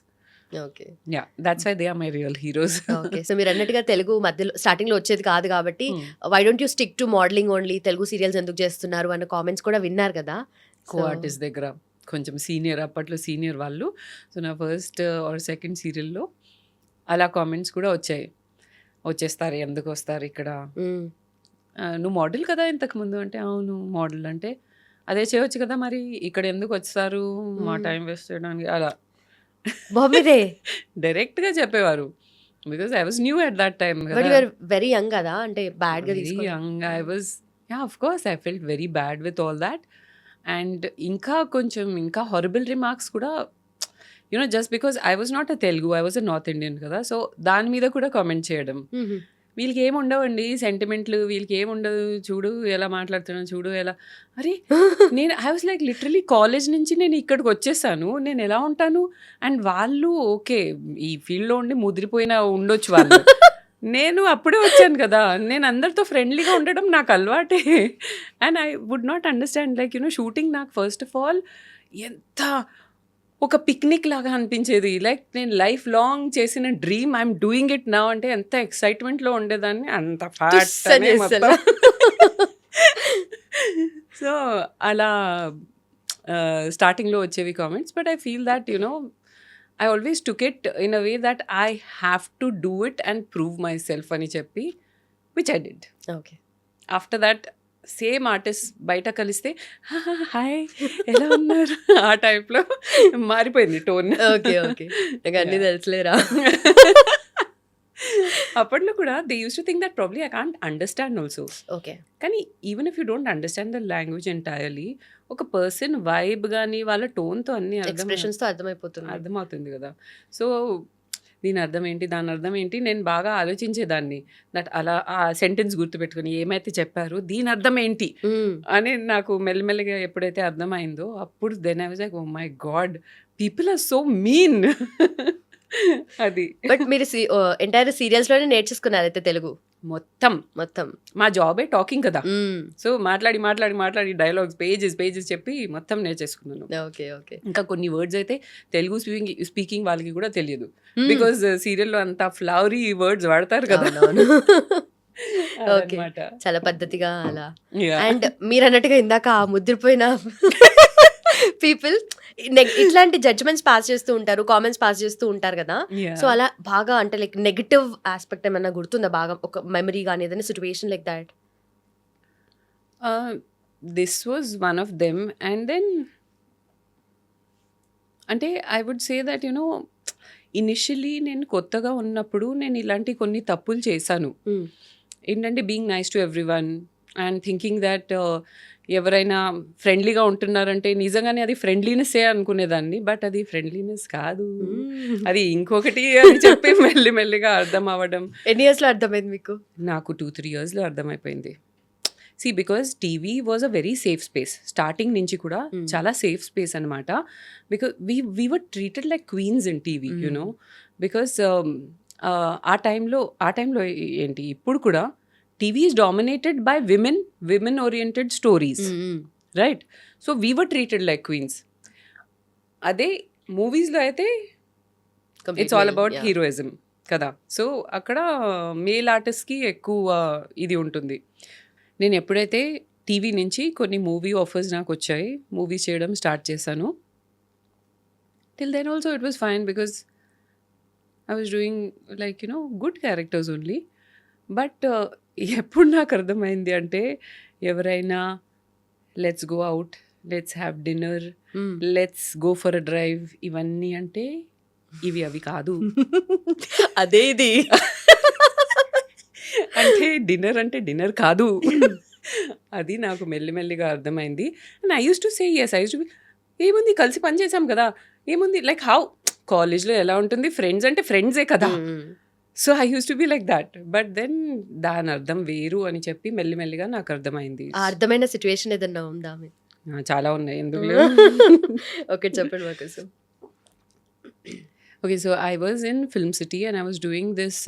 Okay. Yeah, that's why they are my real heroes. Okay. So మీరు అన్నట్టుగా తెలుగు మధ్యలో స్టార్టింగ్లో వచ్చేది కాదు కాబట్టి why don't you stick to modelling only, Telugu serials ఎందుకు చేస్తున్నారు అన్న కామెంట్స్ కూడా విన్నారు కదా కో ఆర్టిస్ట్ దగ్గర. కొంచెం సీనియర్, అప్పట్లో సీనియర్ వాళ్ళు. సో నా ఫస్ట్ ఆర్ సెకండ్ సీరియల్లో అలా కామెంట్స్ కూడా వచ్చేస్తారు, ఎందుకు వస్తారు ఇక్కడ, నువ్వు మోడల్ కదా ఇంతకుముందు అంటే, అవును మోడల్ అంటే అదే చేయవచ్చు కదా, మరి ఇక్కడ ఎందుకు వచ్చారు మా టైం వేస్ట్ చేయడానికి, అలా డైరెక్ట్గా చెప్పేవారు. Because I was new at that time. Very young కదా, అంటే బ్యాడ్ గా very young I was. Yeah, of course I felt very bad with all that. And ఇంకా హారబుల్ రిమార్క్స్ కూడా, just because I was not a Telugu, I was a north Indian కదా, so దాని మీద కూడా comment చేయడం. వీళ్ళకి ఏమి ఉండవండి సెంటిమెంట్లు, వీళ్ళకి ఏమి ఉండదు, చూడు ఎలా మాట్లాడుతున్నాను, చూడు ఎలా. అరే నేను I was like literally college నుంచి నేను ఇక్కడికి వచ్చేసాను, నేను ఎలా ఉంటాను. అండ్ వాళ్ళు ఓకే ఈ ఫీల్డ్లో ఉండి ముదిరిపోయిన ఉండొచ్చు వాళ్ళు, నేను అప్పుడే వచ్చాను కదా, నేను అందరితో ఫ్రెండ్లీగా ఉండడం నాకు అలవాటే. And I would not understand like shooting నాకు ఫస్ట్ ఆఫ్ ఆల్ ఎంత ఒక పిక్నిక్ లాగా అనిపించేది. లైక్ నేను లైఫ్ లాంగ్ చేసిన dream, I'm doing it now అంటే ఎంత ఎక్సైట్మెంట్లో ఉండేదాన్ని, అంత ఫ్యాట్. సో అలా స్టార్టింగ్లో వచ్చేవి comments. But I feel that I always took it in a way that I have to do it and prove myself అని చెప్పి, which I did. Okay. After that, same artist బయట కలిస్తే hi ఎలా ఉన్నారు ఆ టైప్లో మారిపోయింది టోన్. ఓకే ఓకే, అన్నీ తెలుసులేరా. అప్పట్లో కూడా they used to think that probably I can't understand also. Okay. కానీ even if you don't understand the language entirely, ఒక పర్సన్ వైబ్ కానీ వాళ్ళ టోన్తో అన్ని ఎక్స్ప్రెషన్స్తో అర్థమవుతుంది కదా. సో దీని అర్థం ఏంటి, దాని అర్థం ఏంటి, నేను బాగా ఆలోచించేదాన్ని. దట్ అలా ఆ సెంటెన్స్ గుర్తుపెట్టుకుని ఏమైతే చెప్పారు దీని అర్థం ఏంటి అని నాకు మెల్లమెల్లగా ఎప్పుడైతే అర్థమైందో అప్పుడు then I was like oh my God, people are so mean. అది. బట్ మీరు ఎంటైర్ సీరియల్స్లోనే నేర్చేసుకున్నారు అయితే తెలుగు మొత్తం. మా జాబే టాకింగ్ కదా, సో మాట్లాడి డైలాగ్స్ పేజెస్ చెప్పి మొత్తం నేర్చేసుకున్నాను. Okay okay. ఇంకా కొన్ని వర్డ్స్ అయితే తెలుగు స్పీకింగ్ వాళ్ళకి కూడా తెలియదు, బికాజ్ సీరియల్లో అంతా ఫ్లవరీ వర్డ్స్ వాడతారు కదా. ఓకే, అదనమాట. చాలా పద్ధతిగా అలా. Yeah. అండ్ మీరు అన్నట్టుగా ఇందాక ఆ ముద్రపోయిన పీపుల్ ఇట్లాంటి జడ్జ్మెంట్స్ పాస్ చేస్తూ ఉంటారు, కామెంట్స్ పాస్ చేస్తూ ఉంటారు కదా. Yeah. సో అలా బాగా అంటే లైక్ నెగటివ్ ఆస్పెక్ట్ ఏమైనా గుర్తుందా బాగా, ఒక మెమరీ కానీ ఏదైనా situation like that? This was one of them. And then, అంటే I would say that initially నేను కొత్తగా ఉన్నప్పుడు నేను ఇలాంటి కొన్ని తప్పులు చేశాను. ఏంటంటే being nice to everyone and thinking that ఎవరైనా ఫ్రెండ్లీగా ఉంటున్నారంటే నిజంగానే అది ఫ్రెండ్లీనెస్సే అనుకునేదాన్ని. బట్ అది ఫ్రెండ్లీనెస్ కాదు, అది ఇంకొకటి అని చెప్పి మెల్లిమెల్లిగా అర్థం అవ్వడం. ఎన్ని ఇయర్స్లో అర్థమైంది మీకు? నాకు 2-3 yearsలో అర్థమైపోయింది. Because TV was a very safe space. Starting నుంచి కూడా చాలా సేఫ్ స్పేస్ అనమాట. Because we were treated like queens in TV, because ఆ టైంలో ఏంటి ఇప్పుడు కూడా TV is dominated by women oriented stories, right? So we were treated like queens. అదే మూవీస్లో అయితే ఇట్స్ ఆల్ అబౌట్ హీరోయిజం కదా. సో అక్కడ మేల్ ఆర్టిస్ట్కి ఎక్కువ ఇది ఉంటుంది. నేను ఎప్పుడైతే టీవీ నుంచి కొన్ని మూవీ ఆఫర్స్ నాకు వచ్చాయి, మూవీస్ చేయడం స్టార్ట్ చేశాను. Till then also it was fine because I was doing like good characters only. But ఎప్పుడు నాకు అర్థమైంది అంటే ఎవరైనా let's go out, let's have dinner, let's go for a drive, ఇవన్నీ అంటే ఇవి అవి కాదు. అదే ఇది అంటే డిన్నర్ కాదు. అది నాకు మెల్లిమెల్లిగా అర్థమైంది. And I use to say yes, I use to ఏముంది కలిసి పని చేసాం కదా, ఏముంది లైక్ హౌ కాలేజ్లో ఎలా ఉంటుంది, ఫ్రెండ్స్ అంటే ఫ్రెండ్సే కదా. So I use to be like that. But then దాని అర్థం వేరు అని చెప్పి మెల్లిమెల్లిగా నాకు అర్థమైంది. ఆ అర్థమైన సిచ్యువేషన్ ఏదన్నా ఉందా? చాలా ఉన్నాయి, ఎందుకు? ఓకే, చెప్పండి మా కోసం. Okay, so I was in Film City and I was doing this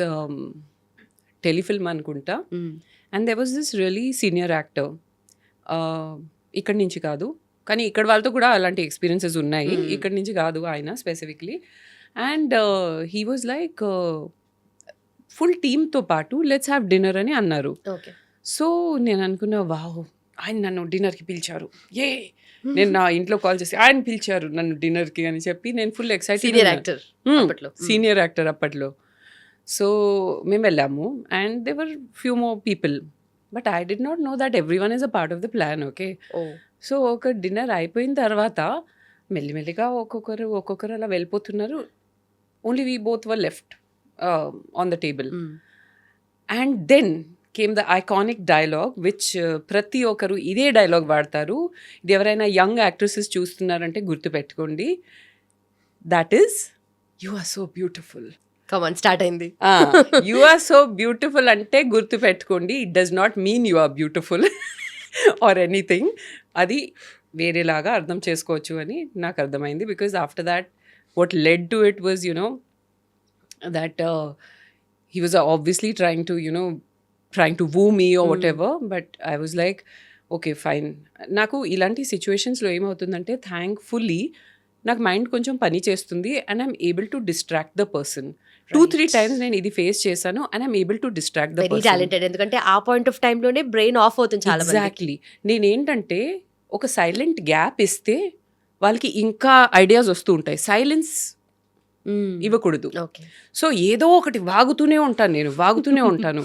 telefilm అనుకుంటా. And there was this really senior actor, ఇక్కడి నుంచి కాదు కానీ ఇక్కడ వాళ్ళతో కూడా అలాంటి ఎక్స్పీరియన్సెస్ ఉన్నాయి, ఇక్కడి నుంచి కాదు ఆయన specifically. And he was like full టీమ్తో పాటు లెట్స్ హ్యావ్ డిన్నర్ అని అన్నారు. సో నేను అనుకున్నా, వావ్, ఆయన నన్ను డిన్నర్కి పిలిచారు, నేను నా ఇంట్లో కాల్ చేసి ఆయన పిలిచారు నన్ను డిన్నర్కి అని చెప్పి నేను ఫుల్ ఎక్సైటెడ్. సీనియర్ యాక్టర్ అప్పట్లో. సో మేము వెళ్ళాము and they were few more people, but I did not know that everyone is a part of the plan. Okay, so ఒక డిన్నర్ అయిపోయిన తర్వాత మెల్లిమెల్లిగా ఒక్కొక్కరు అలా వెళ్ళిపోతున్నారు. Only we both were left on the table. And then came the iconic dialogue which ప్రతి ఒక్కరు ఇదే డైలాగ్ వాడతారు. ఇది ఎవరైనా యంగ్ యాక్ట్రెసెస్ చూస్తున్నారంటే గుర్తుపెట్టుకోండి. That is, you are so beautiful. Come on, start అయింది. యు ఆర్ సో బ్యూటిఫుల్ అంటే గుర్తుపెట్టుకోండి, it does not mean you are beautiful or anything. అది వేరేలాగా అర్థం చేసుకోవచ్చు అని నాకు అర్థమైంది. Because after that what led to it was that he was obviously trying to woo me or whatever, but I was like, okay, fine. నాకు ఇలాంటి సిచ్యువేషన్స్లో ఏమవుతుందంటే థ్యాంక్ఫుల్లీ నాకు మైండ్ కొంచెం పని చేస్తుంది and I'm able to distract the person. 2-3 times నేను ఇది ఫేస్ చేశాను and I'm able to distract the person. Talented, ఎందుకంటే ఆ పాయింట్ ఆఫ్ టైంలోనే బ్రెయిన్ ఆఫ్ అవుతుంది చాలా. ఎగ్జాక్ట్లీ. నేనేంటంటే ఒక సైలెంట్ గ్యాప్ ఇస్తే వాళ్ళకి ఇంకా ఐడియాస్ వస్తూ ఉంటాయి. సైలెన్స్ ఇవ్వకూడదు. సో ఏదో ఒకటి వాగుతూనే ఉంటాను.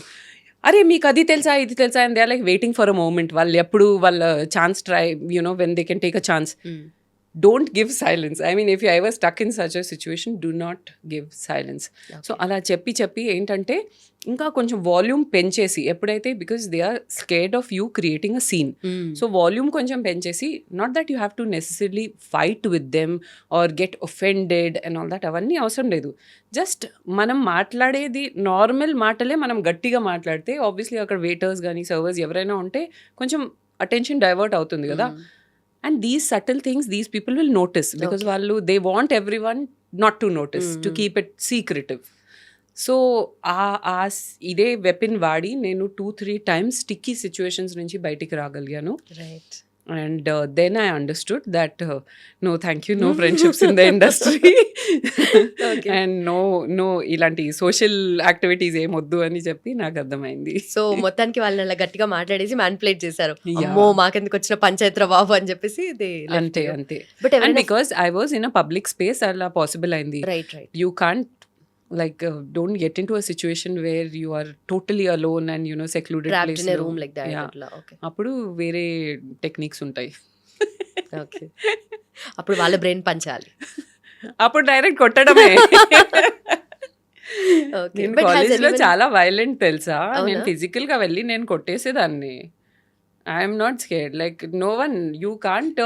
అరే మీకు అది తెలుసా ఇది తెలుసా and they are like waiting for a moment. వాళ్ళు ఎప్పుడు వాళ్ళ chance try when they can take a chance. Don't give silence. I mean if you ever stuck in such a situation, do not give silence. So అలా చెప్పి ఏంటంటే ఇంకా కొంచెం volume పెంచేసి, ఎప్పుడైతే because they are scared of you creating a scene, so volume కొంచెం పెంచేసి, not that you have to necessarily fight with them or get offended and all that, అవన్నీ అవసరం లేదు. జస్ట్ మనం మాట్లాడేది నార్మల్ మాటలే మనం గట్టిగా మాట్లాడితే ఆబ్వియస్లీ అక్కడ వెయిటర్స్ కానీ సర్వర్స్ ఎవరైనా ఉంటే కొంచెం అటెన్షన్ డైవర్ట్ అవుతుంది కదా. And these subtle things, these people will notice because they want everyone not to notice, to keep it secretive. So ఇదే వెపన్ వాడి నేను 2-3 times స్టిక్కీ సిచ్యువేషన్స్ నుంచి బయటికి రాగలిగాను. Right. And then I understood that no, thank you, no friendships in the industry. Okay. And no ఇలాంటి social activities ఏమొద్దు అని చెప్పి నాకు అర్థమైంది. సో మొత్తానికి వాళ్ళని అలా గట్టిగా మాట్లాడేసి మ్యానిపులేట్ చేశారు. Yeah. అమ్మో మాకెందుకు వచ్చిన పంచాయతీ బాబు అని చెప్పేసి అంతే బట్ అండ్ ఎవరైనా because I was in a public space అలా పాసిబుల్ అయింది. Right You can't like don't get into a situation where you are totally alone and secluded trapped place in లో. Room like that Yeah. అట్లా. Okay అప్పుడు వేరే techniques ఉంటాయి. Okay అప్పుడు వాళ్ళ brain పంచాలి. అప్పుడు డైరెక్ట్ కొట్టడమే. ఓకే నేను బట్ కాలేజ్ లో చాలా వైలెంట్ తెలుసా. అవునా? నేను ఫిజికల్ గా వెళ్ళి నేను కొట్టేసేదాన్ని. I'm not scared. Like no one, you can't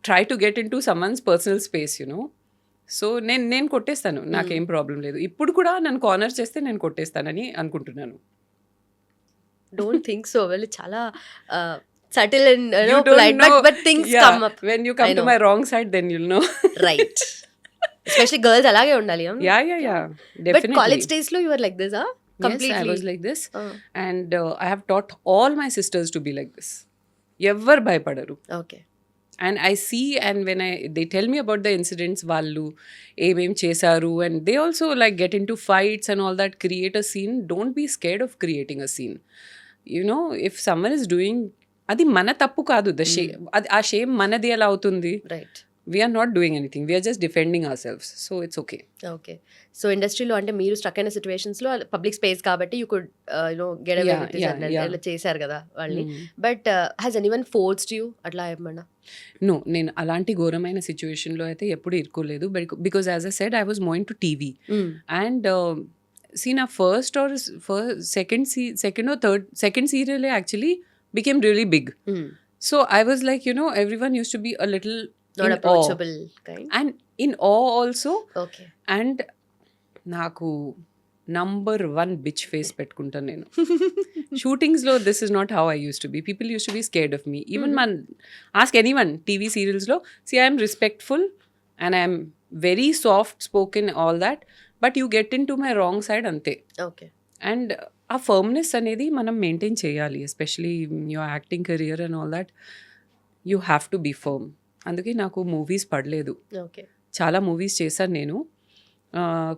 try to get into someone's personal space so నేను కొట్టేస్తాను, నాకేం ప్రాబ్లం లేదు. ఇప్పుడు కూడా నన్ను కార్నర్ చేస్తే నేను కొట్టేస్తానని అనుకుంటున్నాను. Don't think so. వాళ్ళు చాలా subtle and You don't polite know. But things Yeah, come up. when you come I to know. my wrong side, then you'll know. Right especially girls అలాగే ఉండాలి. Yeah, but definitely. College days లో you are like this Yes, I completely. was like this. And I have taught all my sisters to be like this. ఎవ్వరు భయపడరు. Okay And I see, and when they tell me about the incidents, వాళ్ళు ఏమేం చేశారు, and they also like get into fights and all that, create a scene. Don't be scared of creating a scene. If someone is doing, అది మన తప్పు కాదు. The shame, ఆ shame మనది ఎలా అవుతుంది? Right. We are not doing anything. We are just defending ourselves. So it's okay. Okay so ఇండస్ట్రీలో అంటే మీరు స్ట్రక్ అయిన సిచ్యువేషన్స్ లో పబ్లిక్ స్పేస్ కాబట్టి you could get away with this and ఇలా చేశారు కదా వాళ్ళని. But has anyone forced you అట్లా ఏమన్నా? No, నేను అలాంటి ఘోరమైన సిచ్యువేషన్లో అయితే ఎప్పుడు ఇరుకోలేదు. Because as I said, I was moving to TV. And నా first or second serial actually became really big. So I was like, everyone used to be a little not in awe. Approachable kind. And in awe also. Okay And నాకు number 1 bitch face పెట్టుకుంటాను నేను. షూటింగ్స్లో this is not how I use to be. People used to be scared of me. Even ask anyone TV సీరియల్స్లో. See I'm respectful and I'm very soft spoken, all that. But you get into my wrong side అంతే. Okay and ఆ firmness అనేది మనం maintain చేయాలి, especially your acting career and all that. You have to be firm. అందుకే నాకు movies పడలేదు. Okay చాలా movies చేశాను నేను.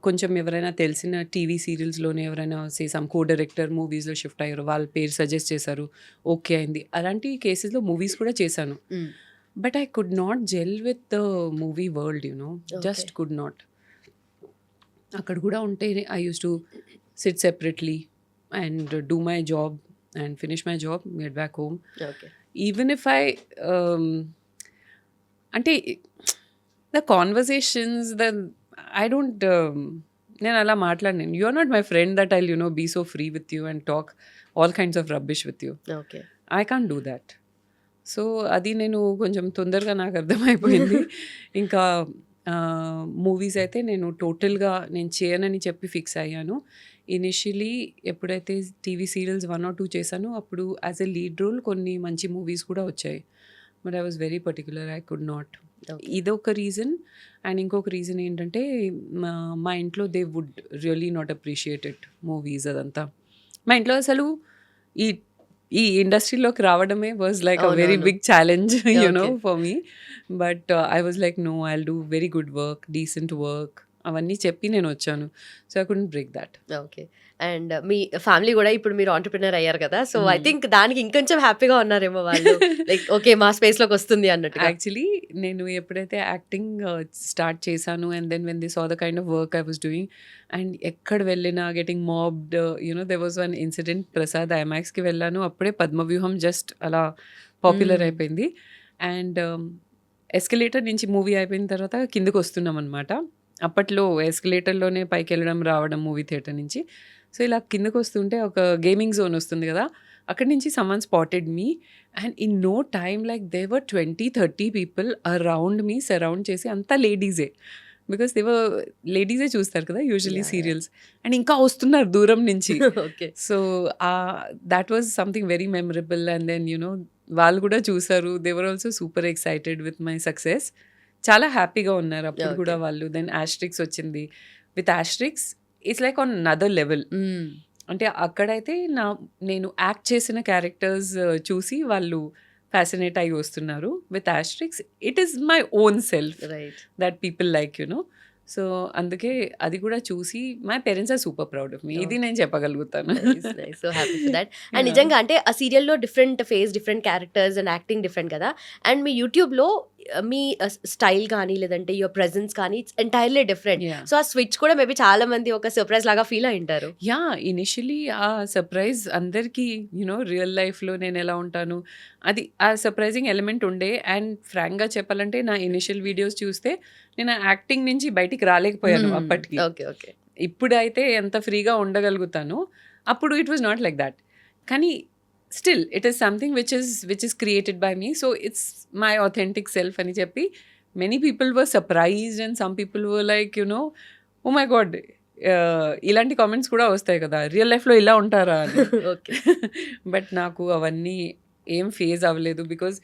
కొంచెం ఎవరైనా తెలిసిన టీవీ సీరియల్స్లోనే ఎవరైనా సమ్ కో డైరెక్టర్ మూవీస్లో షిఫ్ట్ అయ్యారు, వాళ్ళ పేరు సజెస్ట్ చేశారు, ఓకే అయింది. అలాంటి కేసెస్లో మూవీస్ కూడా చేశాను. But I could not gel with the movie world, just could not. అక్కడ కూడా ఉంటే I use to sit separately and do my job and finish my job, get back home. Okay even if I అంటే the conversations I don't, నేను అలా మాట్లాడినాను. You are not my friend that I'll be so free with you and talk all kinds of rubbish with you. Okay I can't do that. So అది నేను కొంచెం తొందరగా నాకు అర్థమైపోయింది. ఇంకా మూవీస్ అయితే నేను టోటల్గా నేను చేయనని చెప్పి ఫిక్స్ అయ్యాను. ఇనిషియలీ ఎప్పుడైతే టీవీ సీరియల్స్ 1 or 2 చేశానో అప్పుడు యాజ్ ఎ లీడ్ రోల్ కొన్ని మంచి మూవీస్ కూడా వచ్చాయి. But I was very particular, I could not. ఇదొక రీజన్. అండ్ ఇంకొక రీజన్ ఏంటంటే మా ఇంట్లో they would really not appreciate it, movies అదంతా. మా ఇంట్లో అసలు ఈ ఇండస్ట్రీలోకి రావడమే was like a very big challenge for me. But I was like no, I will do very good work, decent work అవన్నీ చెప్పి నేను వచ్చాను. So I couldn't break that. Okay and మీ ఫ్యామిలీ కూడా ఇప్పుడు మీరు ఆంటర్‌ప్రెన్యూర్ అయ్యారు కదా, సో ఐ థింక్ దానికి ఇంకొంచెం హ్యాపీగా ఉన్నారేమో వాళ్ళు, లైక్ ఓకే మా స్పేస్లోకి వస్తుంది అన్నట్టుగా. యాక్చువల్లీ నేను ఎప్పుడైతే యాక్టింగ్ స్టార్ట్ చేశాను and then when they saw the kind of work I was doing and ఎక్కడ వెళ్ళినా getting mobbed, there was one incident. Prasad ఐమాక్స్కి వెళ్ళాను, అప్పుడే పద్మవ్యూహం జస్ట్ అలా పాపులర్ అయిపోయింది. అండ్ ఎస్కలేటర్ నుంచి మూవీ అయిపోయిన తర్వాత కిందకు వస్తున్నాం అనమాట. అప్పట్లో ఎస్కలేటర్లోనే పైకి వెళ్ళడం రావడం మూవీ థియేటర్ నుంచి. సో ఇలా కిందకు వస్తుంటే ఒక గేమింగ్ జోన్ వస్తుంది కదా, అక్కడి నుంచి someone spotted me and in no time like there were 20-30 people around me, surround చేసి, అంతా లేడీసే. బికాస్ దేవర్ లేడీసే చూస్తారు కదా యూజువలీ సీరియల్స్, అండ్ ఇంకా వస్తున్నారు దూరం నుంచి. Okay so that was something very memorable. And then వాళ్ళు కూడా చూసారు, they were also super excited with my success. చాలా హ్యాపీగా ఉన్నారు అప్పుడు కూడా వాళ్ళు. దెన్ ఆస్ట్రిక్స్ వచ్చింది. విత్ ఆస్ట్రిక్స్ it's like on another level. అంటే అక్కడైతే నేను యాక్ట్ చేసిన క్యారెక్టర్స్ చూసి వాళ్ళు ఫ్యాసినేట్ అయ్యి వస్తున్నారు. విత్ ఆస్ట్రిక్స్ it is my own self right. That people like so అందుకే అది కూడా చూసి my parents are super proud of me. ఇది నేను చెప్పగలుగుతాను. So happy for that. And నిజంగా అంటే ఆ సీరియల్లో different face, different characters and acting different కదా. అండ్ మీ యూట్యూబ్లో మీ స్టైల్ కానీ లేదంటే యువర్ ప్రెజెన్స్ కానీ it's entirely different. Yeah. So ఆ స్విచ్ కూడా మేబీ చాలా మంది ఒక సర్ప్రైజ్ లాగా ఫీల్ అయి ఉంటారు. యా ఇనిషియలీ ఆ సర్ప్రైజ్ అందరికీ రియల్ లైఫ్లో నేను ఎలా ఉంటాను అది ఆ సర్ప్రైజింగ్ ఎలిమెంట్ ఉండే. అండ్ ఫ్రాంక్గా చెప్పాలంటే నా ఇనిషియల్ వీడియోస్ చూస్తే నేను యాక్టింగ్ నుంచి బయటికి రాలేకపోయాను అప్పటికి. Okay okay. ఇప్పుడైతే ఎంత ఫ్రీగా ఉండగలుగుతాను, అప్పుడు it was not like that. కానీ still it is something which is created by me. So it's my authentic self అని చెప్పి many people were surprised and some people were like oh my God, ఇలాంటి comments కూడా వస్తాయి కదా, real లైఫ్లో ఇలా ఉంటారా అని. ఓకే. బట్ నాకు అవన్నీ ఏం ఫేజ్ అవ్వలేదు. బికాజ్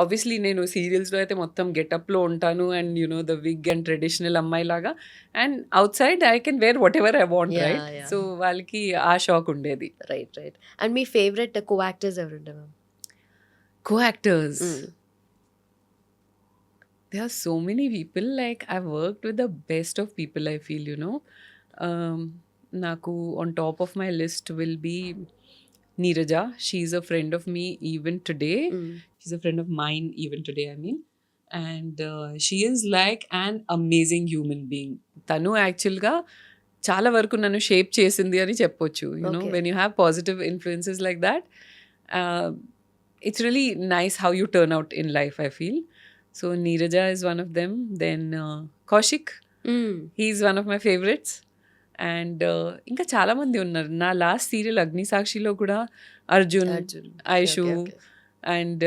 ఆబ్వియస్లీ నేను సీరియల్స్లో అయితే మొత్తం గెటప్లో ఉంటాను and the wig and traditional అమ్మాయి లాగా. And outside I can wear whatever I want, Yeah, రైట్? yeah. సో వాళ్ళకి ఆ షాక్ ఉండేది. Right right. అండ్ మీ ఫేవరెట్ కో యాక్టర్స్ ఎవరుంటారు? Co-actors. There are so many people. Like I've worked with the best of people. I feel Naku on top of my list will be Neeraja. She's a friend of me even today. She's a friend of mine even today. I mean, and she is like an amazing human being. Tanu actually ga చాలా వరకు నన్ను shape చేసింది అని చెప్పొచ్చు. Okay. When you have positive influences like that, it's really nice how you turn out in life, I feel. So Neeraja is one of them. Then Kaushik, he's one of my favorites. And ఇంకా చాలా మంది ఉన్నారు. నా last serial అగ్నిసాక్షిలో కూడా Arjun, Aishu and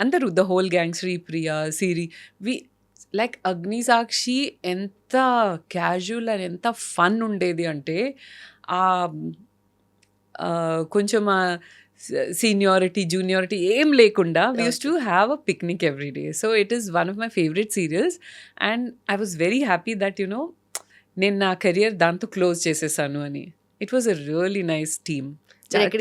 అందరూ the whole gang, Sripriya, Siri. Like Agnisakshi ఎంత casual and ఎంత ఫన్ ఉండేది అంటే కొంచెం సీనియారిటీ జూనియారిటీ ఏం లేకుండా we used to have a picnic every day. So it is one of my favorite serials and I was very happy that నేను నా career దాంతో క్లోజ్ చేసేసాను అని. It was a really nice team.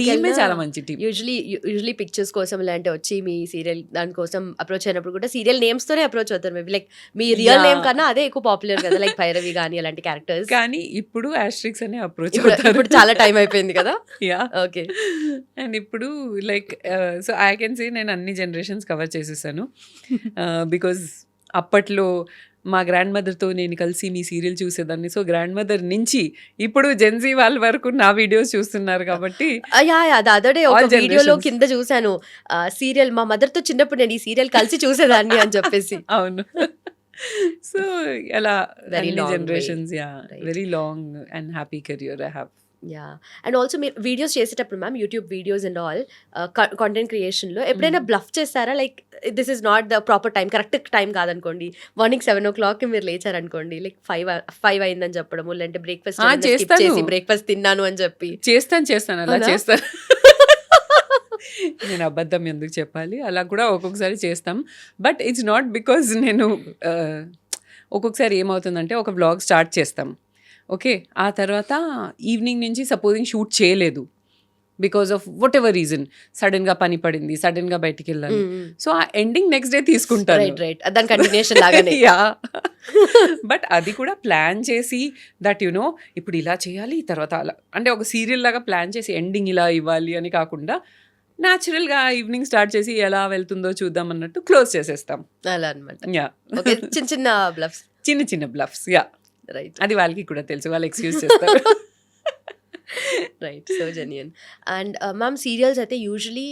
టీమే చాలా మంచి టీమ్. యూజువలీ పిక్చర్స్ కోసం ఇలాంటి వచ్చి మీ సీరియల్ దానికోసం అప్రోచ్ అయినప్పుడు కూడా సీరియల్ నేమ్స్ తోనే అప్రోచ్ అవుతారు మేబీ. లైక్ మీ రియల్ నేమ్ కన్నా అదే ఎక్కువ పాపులర్ కదా, లైక్ భైరవి కానీ అలాంటి క్యారెక్టర్స్. కానీ ఇప్పుడు ఆస్ట్రిక్స్ అనే అప్రోచ్ అవుతారు. ఇప్పుడు చాలా టైం అయిపోయింది కదా. Yeah okay. అండ్ ఇప్పుడు లైక్ సో ఐ కెన్ సే నేను అన్ని జనరేషన్స్ కవర్ చేసేసాను. బికాజ్ అప్పట్లో మా గ్రాండ్ మదర్తో నేను కలిసి మీ సీరియల్ చూసేదాన్ని. సో గ్రాండ్ మదర్ నుంచి ఇప్పుడు జెన్జీ వాళ్ళ వరకు నా వీడియోస్ చూస్తున్నారు కాబట్టి. అదే ఒక వీడియోలో కింద చూసాను సీరియల్ మా మదర్ తో చిన్నప్పుడు నేను ఈ సీరియల్ కలిసి చూసేదాన్ని అని చెప్పేసి. అవును. సో అలా Very long way. Generations. Yeah Right. Very long and happy career I have. Yeah. And also మీరు వీడియోస్ చేసేటప్పుడు ma'am, YouTube videos and all content క్రియేషన్లో ఎప్పుడైనా బ్లఫ్ చేస్తారా? Like this is not the proper time, correct time కాదనుకోండి, morning 7 o'clock మీరు లేచారనుకోండి, like 5 అయిందని చెప్పడము, లేదంటే బ్రేక్ఫాస్ట్ చేసి బ్రేక్ఫాస్ట్ తిన్నాను అని చెప్పి. చేస్తాను అలా చేస్తాను. నేను అబద్ధం ఎందుకు చెప్పాలి, అలా కూడా ఒక్కొక్కసారి చేస్తాం. బట్ ఇట్స్ నాట్ బికాజ్ నేను ఒక్కొక్కసారి ఏమవుతుందంటే ఒక వ్లాగ్ స్టార్ట్ చేస్తాం, ఓకే, ఆ తర్వాత ఈవినింగ్ నుంచి సపోజింగ్ షూట్ చేయలేదు because of what ever reason, సడన్గా పని పడింది, సడన్గా బయటికి వెళ్ళాలి. సో ఆ ఎండింగ్ నెక్స్ట్ డే తీసుకుంటారు. రైట్. దాని కంటిన్యూషన్ లాగానే. యా. బట్ అది కూడా ప్లాన్ చేసి దట్ ఇప్పుడు ఇలా చేయాలి, తర్వాత అలా, అంటే ఒక సీరియల్ లాగా ప్లాన్ చేసి ఎండింగ్ ఇలా ఇవ్వాలి అని కాకుండా న్యాచురల్గా ఈవినింగ్ స్టార్ట్ చేసి ఎలా వెళ్తుందో చూద్దాం అన్నట్టు క్లోజ్ చేసేస్తాం. అలా అనమాట. యా. ఓకే. చిన్న బ్లఫ్స్. చిన్న బ్లఫ్స్. యా. రైట్. అది వాళ్ళకి కూడా తెలుసు, వాళ్ళు ఎక్స్క్యూజ్ చేస్తారు. Right. So genuine. And ma'am serials అయితే యూజువలీ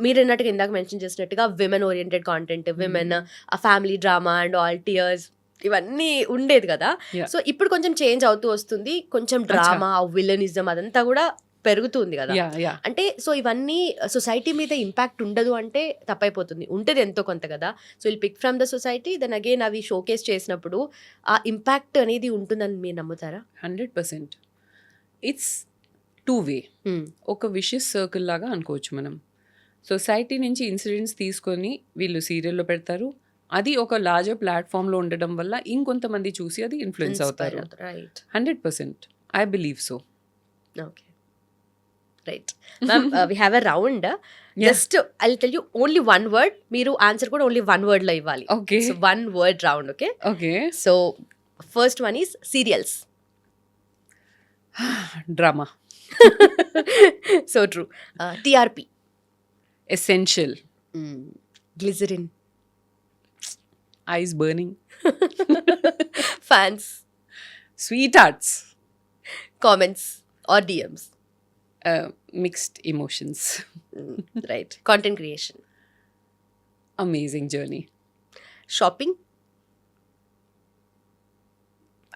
మీరు అన్నట్టుగా ఇందాక మెన్షన్ చేసినట్టుగా విమెన్ ఓరియంటెడ్ కాంటెంట్, విమెన్ ఆ family drama and all tears ఇవన్నీ ఉండేది కదా. Yeah. సో ఇప్పుడు కొంచెం చేంజ్ అవుతూ వస్తుంది, కొంచెం డ్రామా, విలనిజం అదంతా కూడా పెరుగుతుంది కదా. యా. అంటే సో ఇవన్నీ సొసైటీ మీద ఇంపాక్ట్ ఉండదు అంటే తప్పైపోతుంది, ఉంటుంది ఎంతో కొంత కదా. So will pick from the society, then again అవి షోకేస్ చేసినప్పుడు ఆ ఇంపాక్ట్ అనేది ఉంటుందని మీరు నమ్ముతారా? 100%. It's two way. ఒక విషియస్ సర్కిల్ లాగా అనుకోవచ్చు మనం. సొసైటీ నుంచి ఇన్సిడెంట్స్ తీసుకొని వీళ్ళు సీరియల్లో పెడతారు, అది ఒక లార్జర్ ప్లాట్ఫామ్లో ఉండడం వల్ల ఇంకొంతమంది చూసి అది ఇన్ఫ్లుయెన్స్ అవుతారు. Right. 100%. I believe so. Okay. Right ma'am we have a round just I tell you only one word, మీరు ఆన్సర్ కూడా ఓన్లీ వన్ వర్డ్ లో ఇవ్వాలి. Okay. So one word round. Okay, Okay. So first one is serials. Drama. So true. TRP. Essential. Glycerine. Eyes burning. Fans. Sweethearts. Comments or DMs. Mixed emotions. Right. Content creation. Amazing journey. Shopping.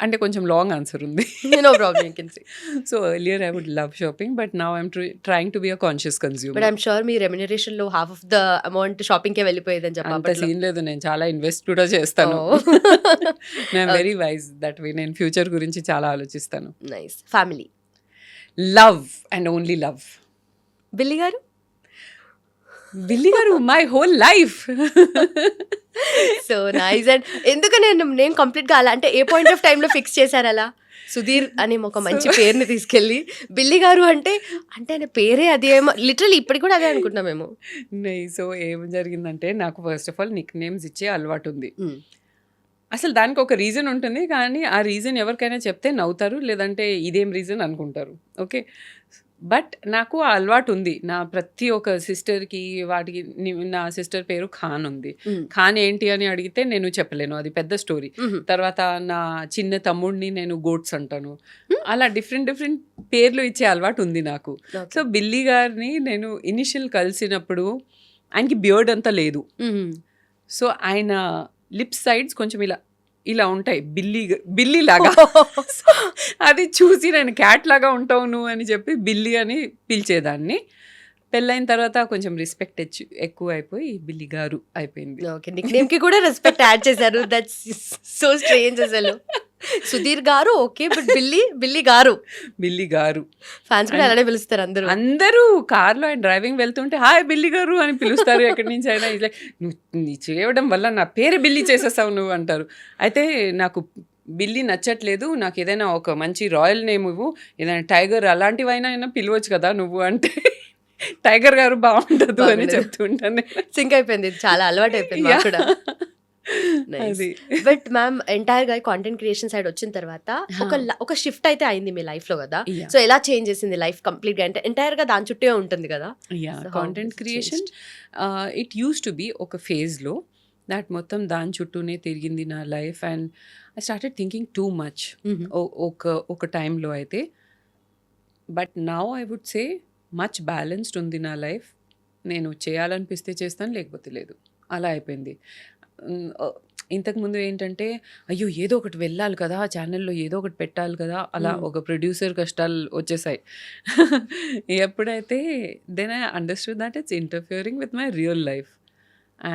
అంటే కొంచెం long answer ఉంది. No problem, you can say. So earlier I would love shopping, but now I'm trying to be a conscious but consumer. I'm sure మీ remuneration లో half of the amount shopping కే వెళ్ళిపోయేదని అంత చెప్పి. Scene లేదు, నేను చాలా ఇన్వెస్ట్ కూడా చేస్తాను. Oh. నేను వెరీ వైజ్ దట్ వే. నేను ఫ్యూచర్ గురించి చాలా ఆలోచిస్తాను. Nice. Family. Love and only love. బిల్లి గారు. బిల్లి గారు my whole life. So nice. And ఎందుకని నేను కంప్లీట్ గా అలా అంటే ఏ పాయింట్ ఆఫ్ టైంలో ఫిక్స్ చేశారు అలా సుధీర్ అని ఒక మంచి పేరుని తీసుకెళ్ళి బిల్లి గారు అంటే ఆయన పేరే అదేమో లిటరల్లీ ఇప్పటికి కూడా అదే అనుకుంటున్నాం మేము. సో ఏం జరిగిందంటే నాకు first of all Nick names ఇచ్చే అలవాటు ఉంది. అసలు దానికి ఒక రీజన్ ఉంటుంది, కానీ ఆ రీజన్ ఎవరికైనా చెప్తే నవ్వుతారు, లేదంటే ఇదేం రీజన్ అనుకుంటారు. ఓకే, బట్ నాకు ఆ అలవాటు ఉంది. నా ప్రతి ఒక్క సిస్టర్కి వాటికి నా సిస్టర్ పేరు ఖాన్ ఉంది. ఖాన్ ఏంటి అని అడిగితే నేను చెప్పలేను, అది పెద్ద స్టోరీ. తర్వాత నా చిన్న తమ్ముడిని నేను గోట్స్ అంటాను. అలా డిఫరెంట్ డిఫరెంట్ పేర్లు ఇచ్చే అలవాటు ఉంది నాకు. సో బిల్లి గారిని నేను ఇనిషియల్ కలిసినప్పుడు ఆయనకి బియర్డ్ అంతా లేదు. సో ఆయన లిప్ సైడ్స్ కొంచెం ఇలా ఇలా ఉంటాయి, బిల్లి లాగా. అది చూసి నేను క్యాట్ లాగా ఉంటావు నువ్వు అని చెప్పి బిల్లి అని పిలిచేదాన్ని. పెళ్ళైన తర్వాత కొంచెం రెస్పెక్ట్ ఎక్కువ అయిపోయి బిల్లి గారు అయిపోయింది. ఓకే, నిక్ నేమ్ కి కూడా రెస్పెక్ట్ యాడ్ చేశారు. దట్స్ సో స్ట్రేంజ్ అసలు. సుధీర్ గారు ఓకే, బట్ బిల్లి గారు. బిల్లి గారు ఫ్యాన్స్ కూడా అలానే పిలుస్తారు అందరూ. అందరూ కార్లో ఆయన డ్రైవింగ్ వెళ్తుంటే హాయ్ బిల్లి గారు అని పిలుస్తారు ఎక్కడి నుంచి అయినా. ఇలా నువ్వు చేయడం వల్ల నా పేరు బిల్లి చేసేసావు నువ్వు అంటారు. అయితే నాకు బిల్లి నచ్చట్లేదు, నాకు ఏదైనా ఒక మంచి రాయల్ నేమ్ ఇవ్వు, ఏదైనా టైగర్ అలాంటివైనా పిలవచ్చు కదా నువ్వు అంటే టైగర్ గారు బాగుండదు అని చెప్తుంటాను. సింక్ అయిపోయింది, చాలా అలవాటు అయిపోయింది మాకు కూడా. బట్ మ్యామ్ ఎంటైర్ గా కాంటెంట్ క్రియేషన్ సైడ్ వచ్చిన తర్వాత ఒక షిఫ్ట్ అయితే అయింది మీ లైఫ్ లో కదా. సో ఎలా చేంజ్ చేసింది లైఫ్ కంప్లీట్ గా? అంటే ఎంటైర్ గా దాని చుట్టే ఉంటుంది కదా. Content creation it used to be ఒక ఫేజ్ లో దాట్ మొత్తం దాని చుట్టూనే తిరిగింది నా life. And I started thinking too much ఒక టైంలో అయితే. But now I would say much balanced ఉంది నా లైఫ్. నేను చేయాలనిపిస్తే చేస్తాను, లేకపోతే లేదు, అలా అయిపోయింది. ఇంతకుముందు ఏంటంటే అయ్యో ఏదో ఒకటి వెళ్ళాలి కదా, ఛానల్లో ఏదో ఒకటి పెట్టాలి కదా, అలా ఒక ప్రొడ్యూసర్ కష్టాలు వచ్చేసాయి. ఎప్పుడైతే then I understood that it's interfering with my real life.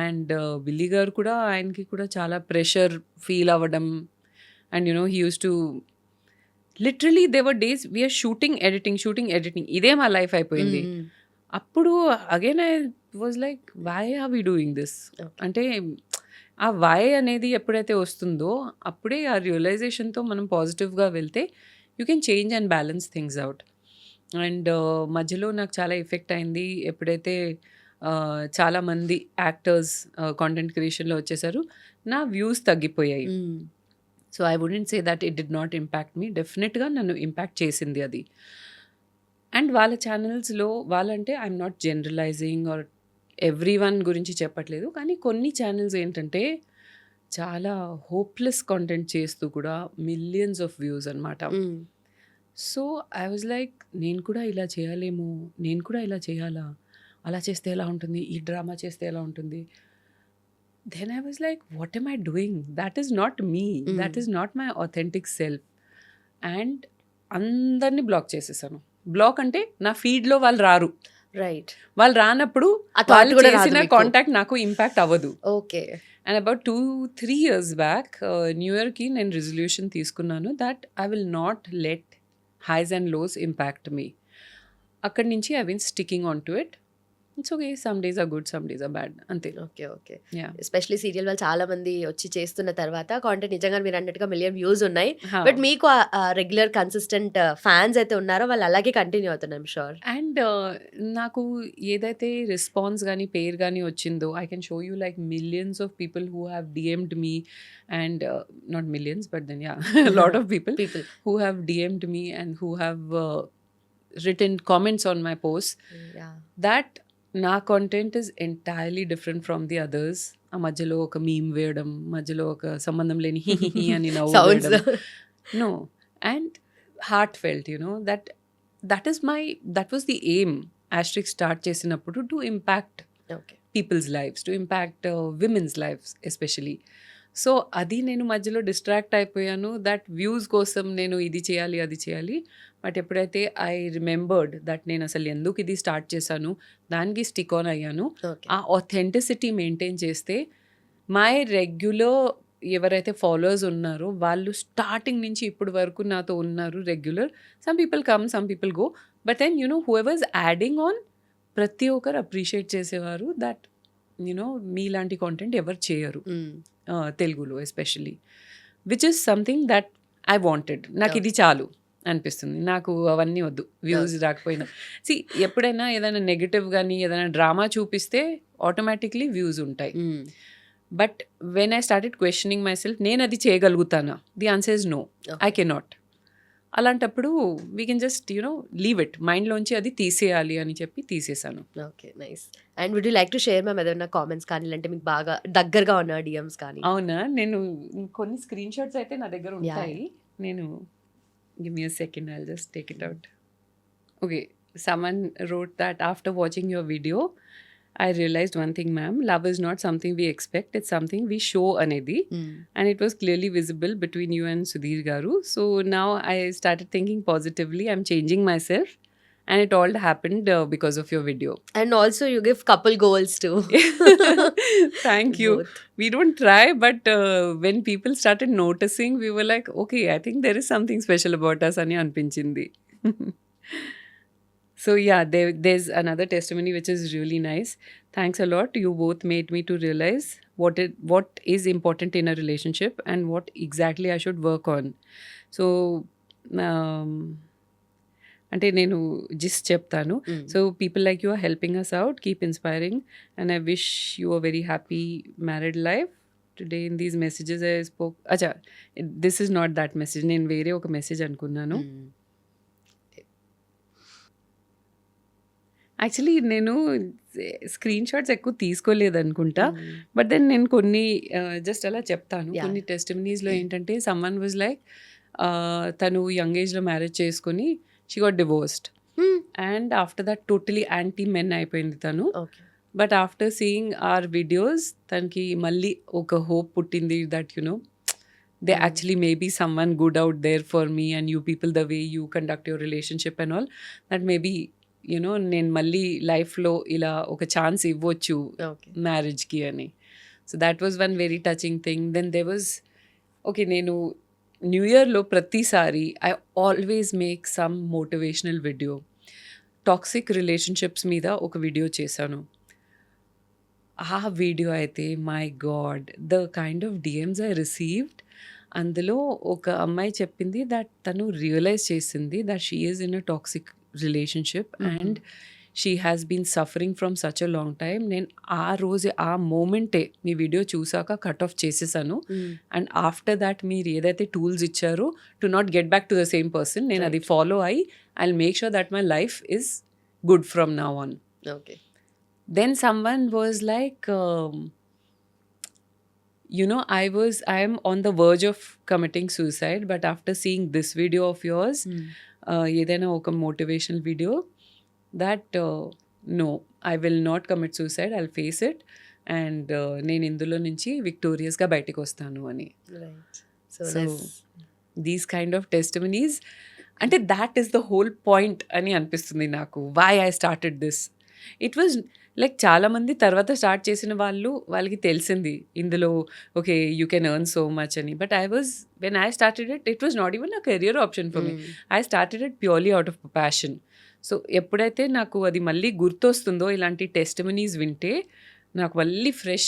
And Billy గారు కూడా ఆయనకి కూడా చాలా ప్రెషర్ ఫీల్ అవ్వడం. And you know he used to literally there were days we are shooting editing ఇదే మా లైఫ్ అయిపోయింది. అప్పుడు again I was like why are we doing this అంటే ఆ వై అనేది ఎప్పుడైతే వస్తుందో అప్పుడే ఆ రియలైజేషన్తో మనం పాజిటివ్గా వెళ్తే you can change and balance things out. And మధ్యలో నాకు చాలా ఎఫెక్ట్ అయింది ఎప్పుడైతే చాలామంది యాక్టర్స్ కాంటెంట్ క్రియేషన్లో వచ్చేసారు, నా వ్యూస్ తగ్గిపోయాయి. So I wouldn't say that it did not impact me, డెఫినెట్గా నన్ను ఇంపాక్ట్ చేసింది అది. అండ్ వాళ్ళ ఛానల్స్లో వాళ్ళంటే I'm not generalising or everyone గురించి చెప్పట్లేదు, కానీ కొన్ని ఛానల్స్ ఏంటంటే చాలా హోప్లెస్ కాంటెంట్ చేస్తూ కూడా మిలియన్స్ ఆఫ్ వ్యూస్ అనమాట. సో ఐ వాజ్ లైక్ నేను కూడా ఇలా చేయాలేమో, నేను కూడా ఇలా చేయాలా, అలా చేస్తే ఎలా ఉంటుంది, ఈ డ్రామా చేస్తే ఎలా ఉంటుంది. Then I was like what am I doing, that is not me, that is not my authentic self. And అందరినీ బ్లాక్ చేసేసాను. బ్లాక్ అంటే నా ఫీడ్లో వాళ్ళు రారు, రైట్? వాళ్ళు రానప్పుడు వాళ్ళు చేసిన కాంటాక్ట్ నాకు ఇంపాక్ట్ అవ్వదు. Okay. And about 2-3 years back new ఇయర్కి నేను రిజల్యూషన్ తీసుకున్నాను that I will not let highs and lows impact me. అక్కడి నుంచి I been sticking on to it. It's okay, some days are good, some days are bad, అంతే. Okay. Yeah, especially serial వాళ్ళు చాలా మంది వచ్చి చేస్తున్న తర్వాత కాంటెంట్ నిజంగా మీరు అన్నట్టుగా మిలియన్ వ్యూస్ ఉన్నాయి. బట్ మీకు రెగ్యులర్ కన్సిస్టెంట్ ఫ్యాన్స్ అయితే ఉన్నారో వాళ్ళు అలాగే కంటిన్యూ అవుతున్నారు షూర్. అండ్ నాకు ఏదైతే రెస్పాన్స్ కానీ పేరు కానీ వచ్చిందో, I can show you like millions of people who have DM'd me, and not millions but then yeah lot of people who have DM'd me and who have written comments on my posts, that నా content is entirely different from the others. ఆ మధ్యలో ఒక meme వేయడం, మధ్యలో ఒక సంబంధం లేని హి హి హి అని నవ్వు Sounds. వేయడం. No, and heartfelt, you know, that was the aim. Asterisk start చేసినప్పుడు to impact okay. people's lives, to impact women's lives especially. So అది నేను మధ్యలో డిస్ట్రాక్ట్ అయిపోయాను, దట్ వ్యూస్ కోసం నేను ఇది చేయాలి అది చేయాలి. బట్ ఎప్పుడైతే ఐ రిమెంబర్డ్ దట్ నేను అసలు ఎందుకు ఇది స్టార్ట్ చేశాను, దానికి స్టిక్ ఆన్ అయ్యాను. ఓకే. ఆ ఆథెంటిసిటీ మెయింటైన్ చేస్తే మై రెగ్యులర్ ఎవరైతే ఫాలోవర్స్ ఉన్నారో వాళ్ళు స్టార్టింగ్ నుంచి ఇప్పుడు వరకు నాతో ఉన్నారు regular. Some people come, some people go, but then you know whoever's adding on ప్రతి ఒక్కరు అప్రిషియేట్ చేసేవారు దట్ యునో మీలాంటి కాంటెంట్ ఎవరు చేయరు తెలుగులో especially, which is something that I wanted. నాకు ఇది చాలు అనిపిస్తుంది, నాకు అవన్నీ వద్దు వ్యూస్ రాకపోయినా. సి ఎప్పుడైనా ఏదైనా నెగటివ్ కానీ ఏదైనా డ్రామా చూపిస్తే ఆటోమేటిక్లీ వ్యూస్ ఉంటాయి. But when I started questioning my self, నేను అది చేయగలుగుతానా? The answer is no, I cannot. అలాంటప్పుడు we can just you know leave it, మైండ్లోంచి అది తీసేయాలి అని చెప్పి తీసేసాను. Okay, nice. And would you like to share ma'am ఏదైనా కామెంట్స్ కానీ, లేదంటే మీకు బాగా దగ్గరగా ఉన్న డిఎమ్స్ కానీ? అవునా, నేను కొన్ని స్క్రీన్ షాట్స్ అయితే నా దగ్గర ఉంటాయి. నేను give me a second, I'll just take it out. Okay, someone wrote that after watching your video I realized one thing, ma'am, love is not something we expect, it's something we show అనేది. And it was clearly visible between you and Sudhir garu. So now I started thinking positively, I'm changing myself, and it all happened because of your video. And also you give couple goals too. Thank you. Both. We don't try, but when people started noticing, we were like, okay, I think there is something special about us ani anpinchindi. So yeah, there's another testimony which is really nice. Thanks a lot. You both made me to realize what is important in a relationship and what exactly I should work on. So అంటే నేను gist చెప్తాను. So people like you are helping us out, keep inspiring, and I wish you a very happy married life. Today in these messages I spoke, అచ్చా this is not that message, నేను వేరే ఒక message అనుకున్నాను. Actually నేను screen shots ఎక్కువ తీసుకోలేదు అనుకుంటా, but then నేను కొన్ని జస్ట్ అలా చెప్తాను. కొన్ని టెస్టిమనీస్లో ఏంటంటే సమ్మన్ వాజ్ లైక్, తను యంగ్ ఏజ్లో మ్యారేజ్ చేసుకొని she got divorced, and after that totally anti men అయిపోయింది తను. But after seeing our videos తనకి మళ్ళీ ఒక హోప్ పుట్టింది that you know they actually may be someone good out there for me, and you people, the way you conduct your relationship and all, that maybe you know నేను మళ్ళీ లైఫ్లో ఇలా ఒక chance ఇవ్వచ్చు మ్యారేజ్కి అని. So that was one very touching thing. Then they was okay, నేను new ఇయర్లో ప్రతిసారి I always make some motivational video. Toxic relationships మీద ఒక వీడియో చేశాను. ఆ వీడియో అయితే my God, the kind of DMs I received. అందులో ఒక అమ్మాయి చెప్పింది దట్ తను రియలైజ్ చేసింది that she is in a toxic relationship and she has been suffering from such a long time. నేను ఆ రోజే ఆ మూమెంటే మీ వీడియో చూసాక కట్ ఆఫ్ చేసేసాను. అండ్ ఆఫ్టర్ దాట్ మీరు ఏదైతే టూల్స్ ఇచ్చారో to not get back to the same person, నేను అది ఫాలో అయ్యి I will make sure that my life is good from now on. Okay. Then someone was like, you know, I am on the verge of committing suicide, but after seeing this video of yours, ఏదైనా ఒక motivational video, that no, I will not commit suicide, I'll face it, and నేను ఇందులో నుంచి విక్టోరియస్గా బయటకు వస్తాను అని. So these kind of testimonies, అంటే that is the whole point అని అనిపిస్తుంది నాకు, why I started this. It was like చాలామంది తర్వాత స్టార్ట్ చేసిన వాళ్ళకి తెలిసింది ఇందులో okay you can earn so much అని. But when I started it was not even a career option for me. I started it purely out of passion. So ఎప్పుడైతే నాకు అది మళ్ళీ గుర్తొస్తుందో ఇలాంటి టెస్టిమనీస్ వింటే నాకు మళ్ళీ ఫ్రెష్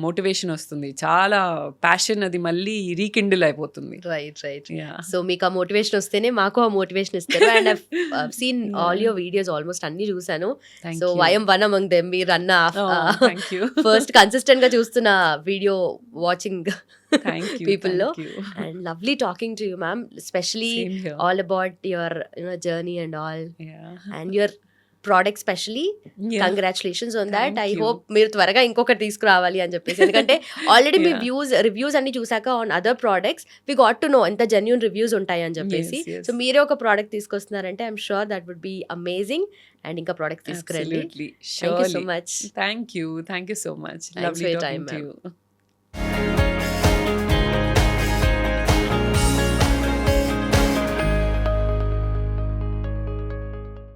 మోటివేషన్ వస్తుంది. చాలా ప్యాషన్ అది మళ్ళీ రీకిండిల్ అయిపోతుంది. రైట్. Yeah. సో మీకు ఆ మోటివేషన్ వస్తేనే మాకు ఆ మోటివేషన్ ఇస్తారు. And seen all your videos almost అన్ని చూసాను. Thank so you. I'm one among them. మీరు అన్న Oh, thank you. First consistent గా చూస్తున్న video watching Thank you. people లో. Thank you. And lovely talking to you ma'am, especially Same here. All about your journey and all, Yeah. And your product especially. Yeah. Congratulations on that. Thank I you. Hope మీరు త్వరగా ఇంకొకటి తీసుకురావాలి అని చెప్పేసి, ఎందుకంటే already మీ Yeah. Reviews అన్ని చూసాక on other products we got to know ఎంత జెన్యూన్ రివ్యూస్ ఉంటాయి అని చెప్పేసి. Yes. సో మీరే ఒక ప్రోడక్ట్ తీసుకొస్తున్నారంటే I'm sure that would be amazing. And ఇంకా ప్రోడక్ట్ తీసుకురండి. Absolutely. Thank you so Surely. Much. Thank you. Thank you so much. Thanks for Lovely your talking time, to ma'am. you.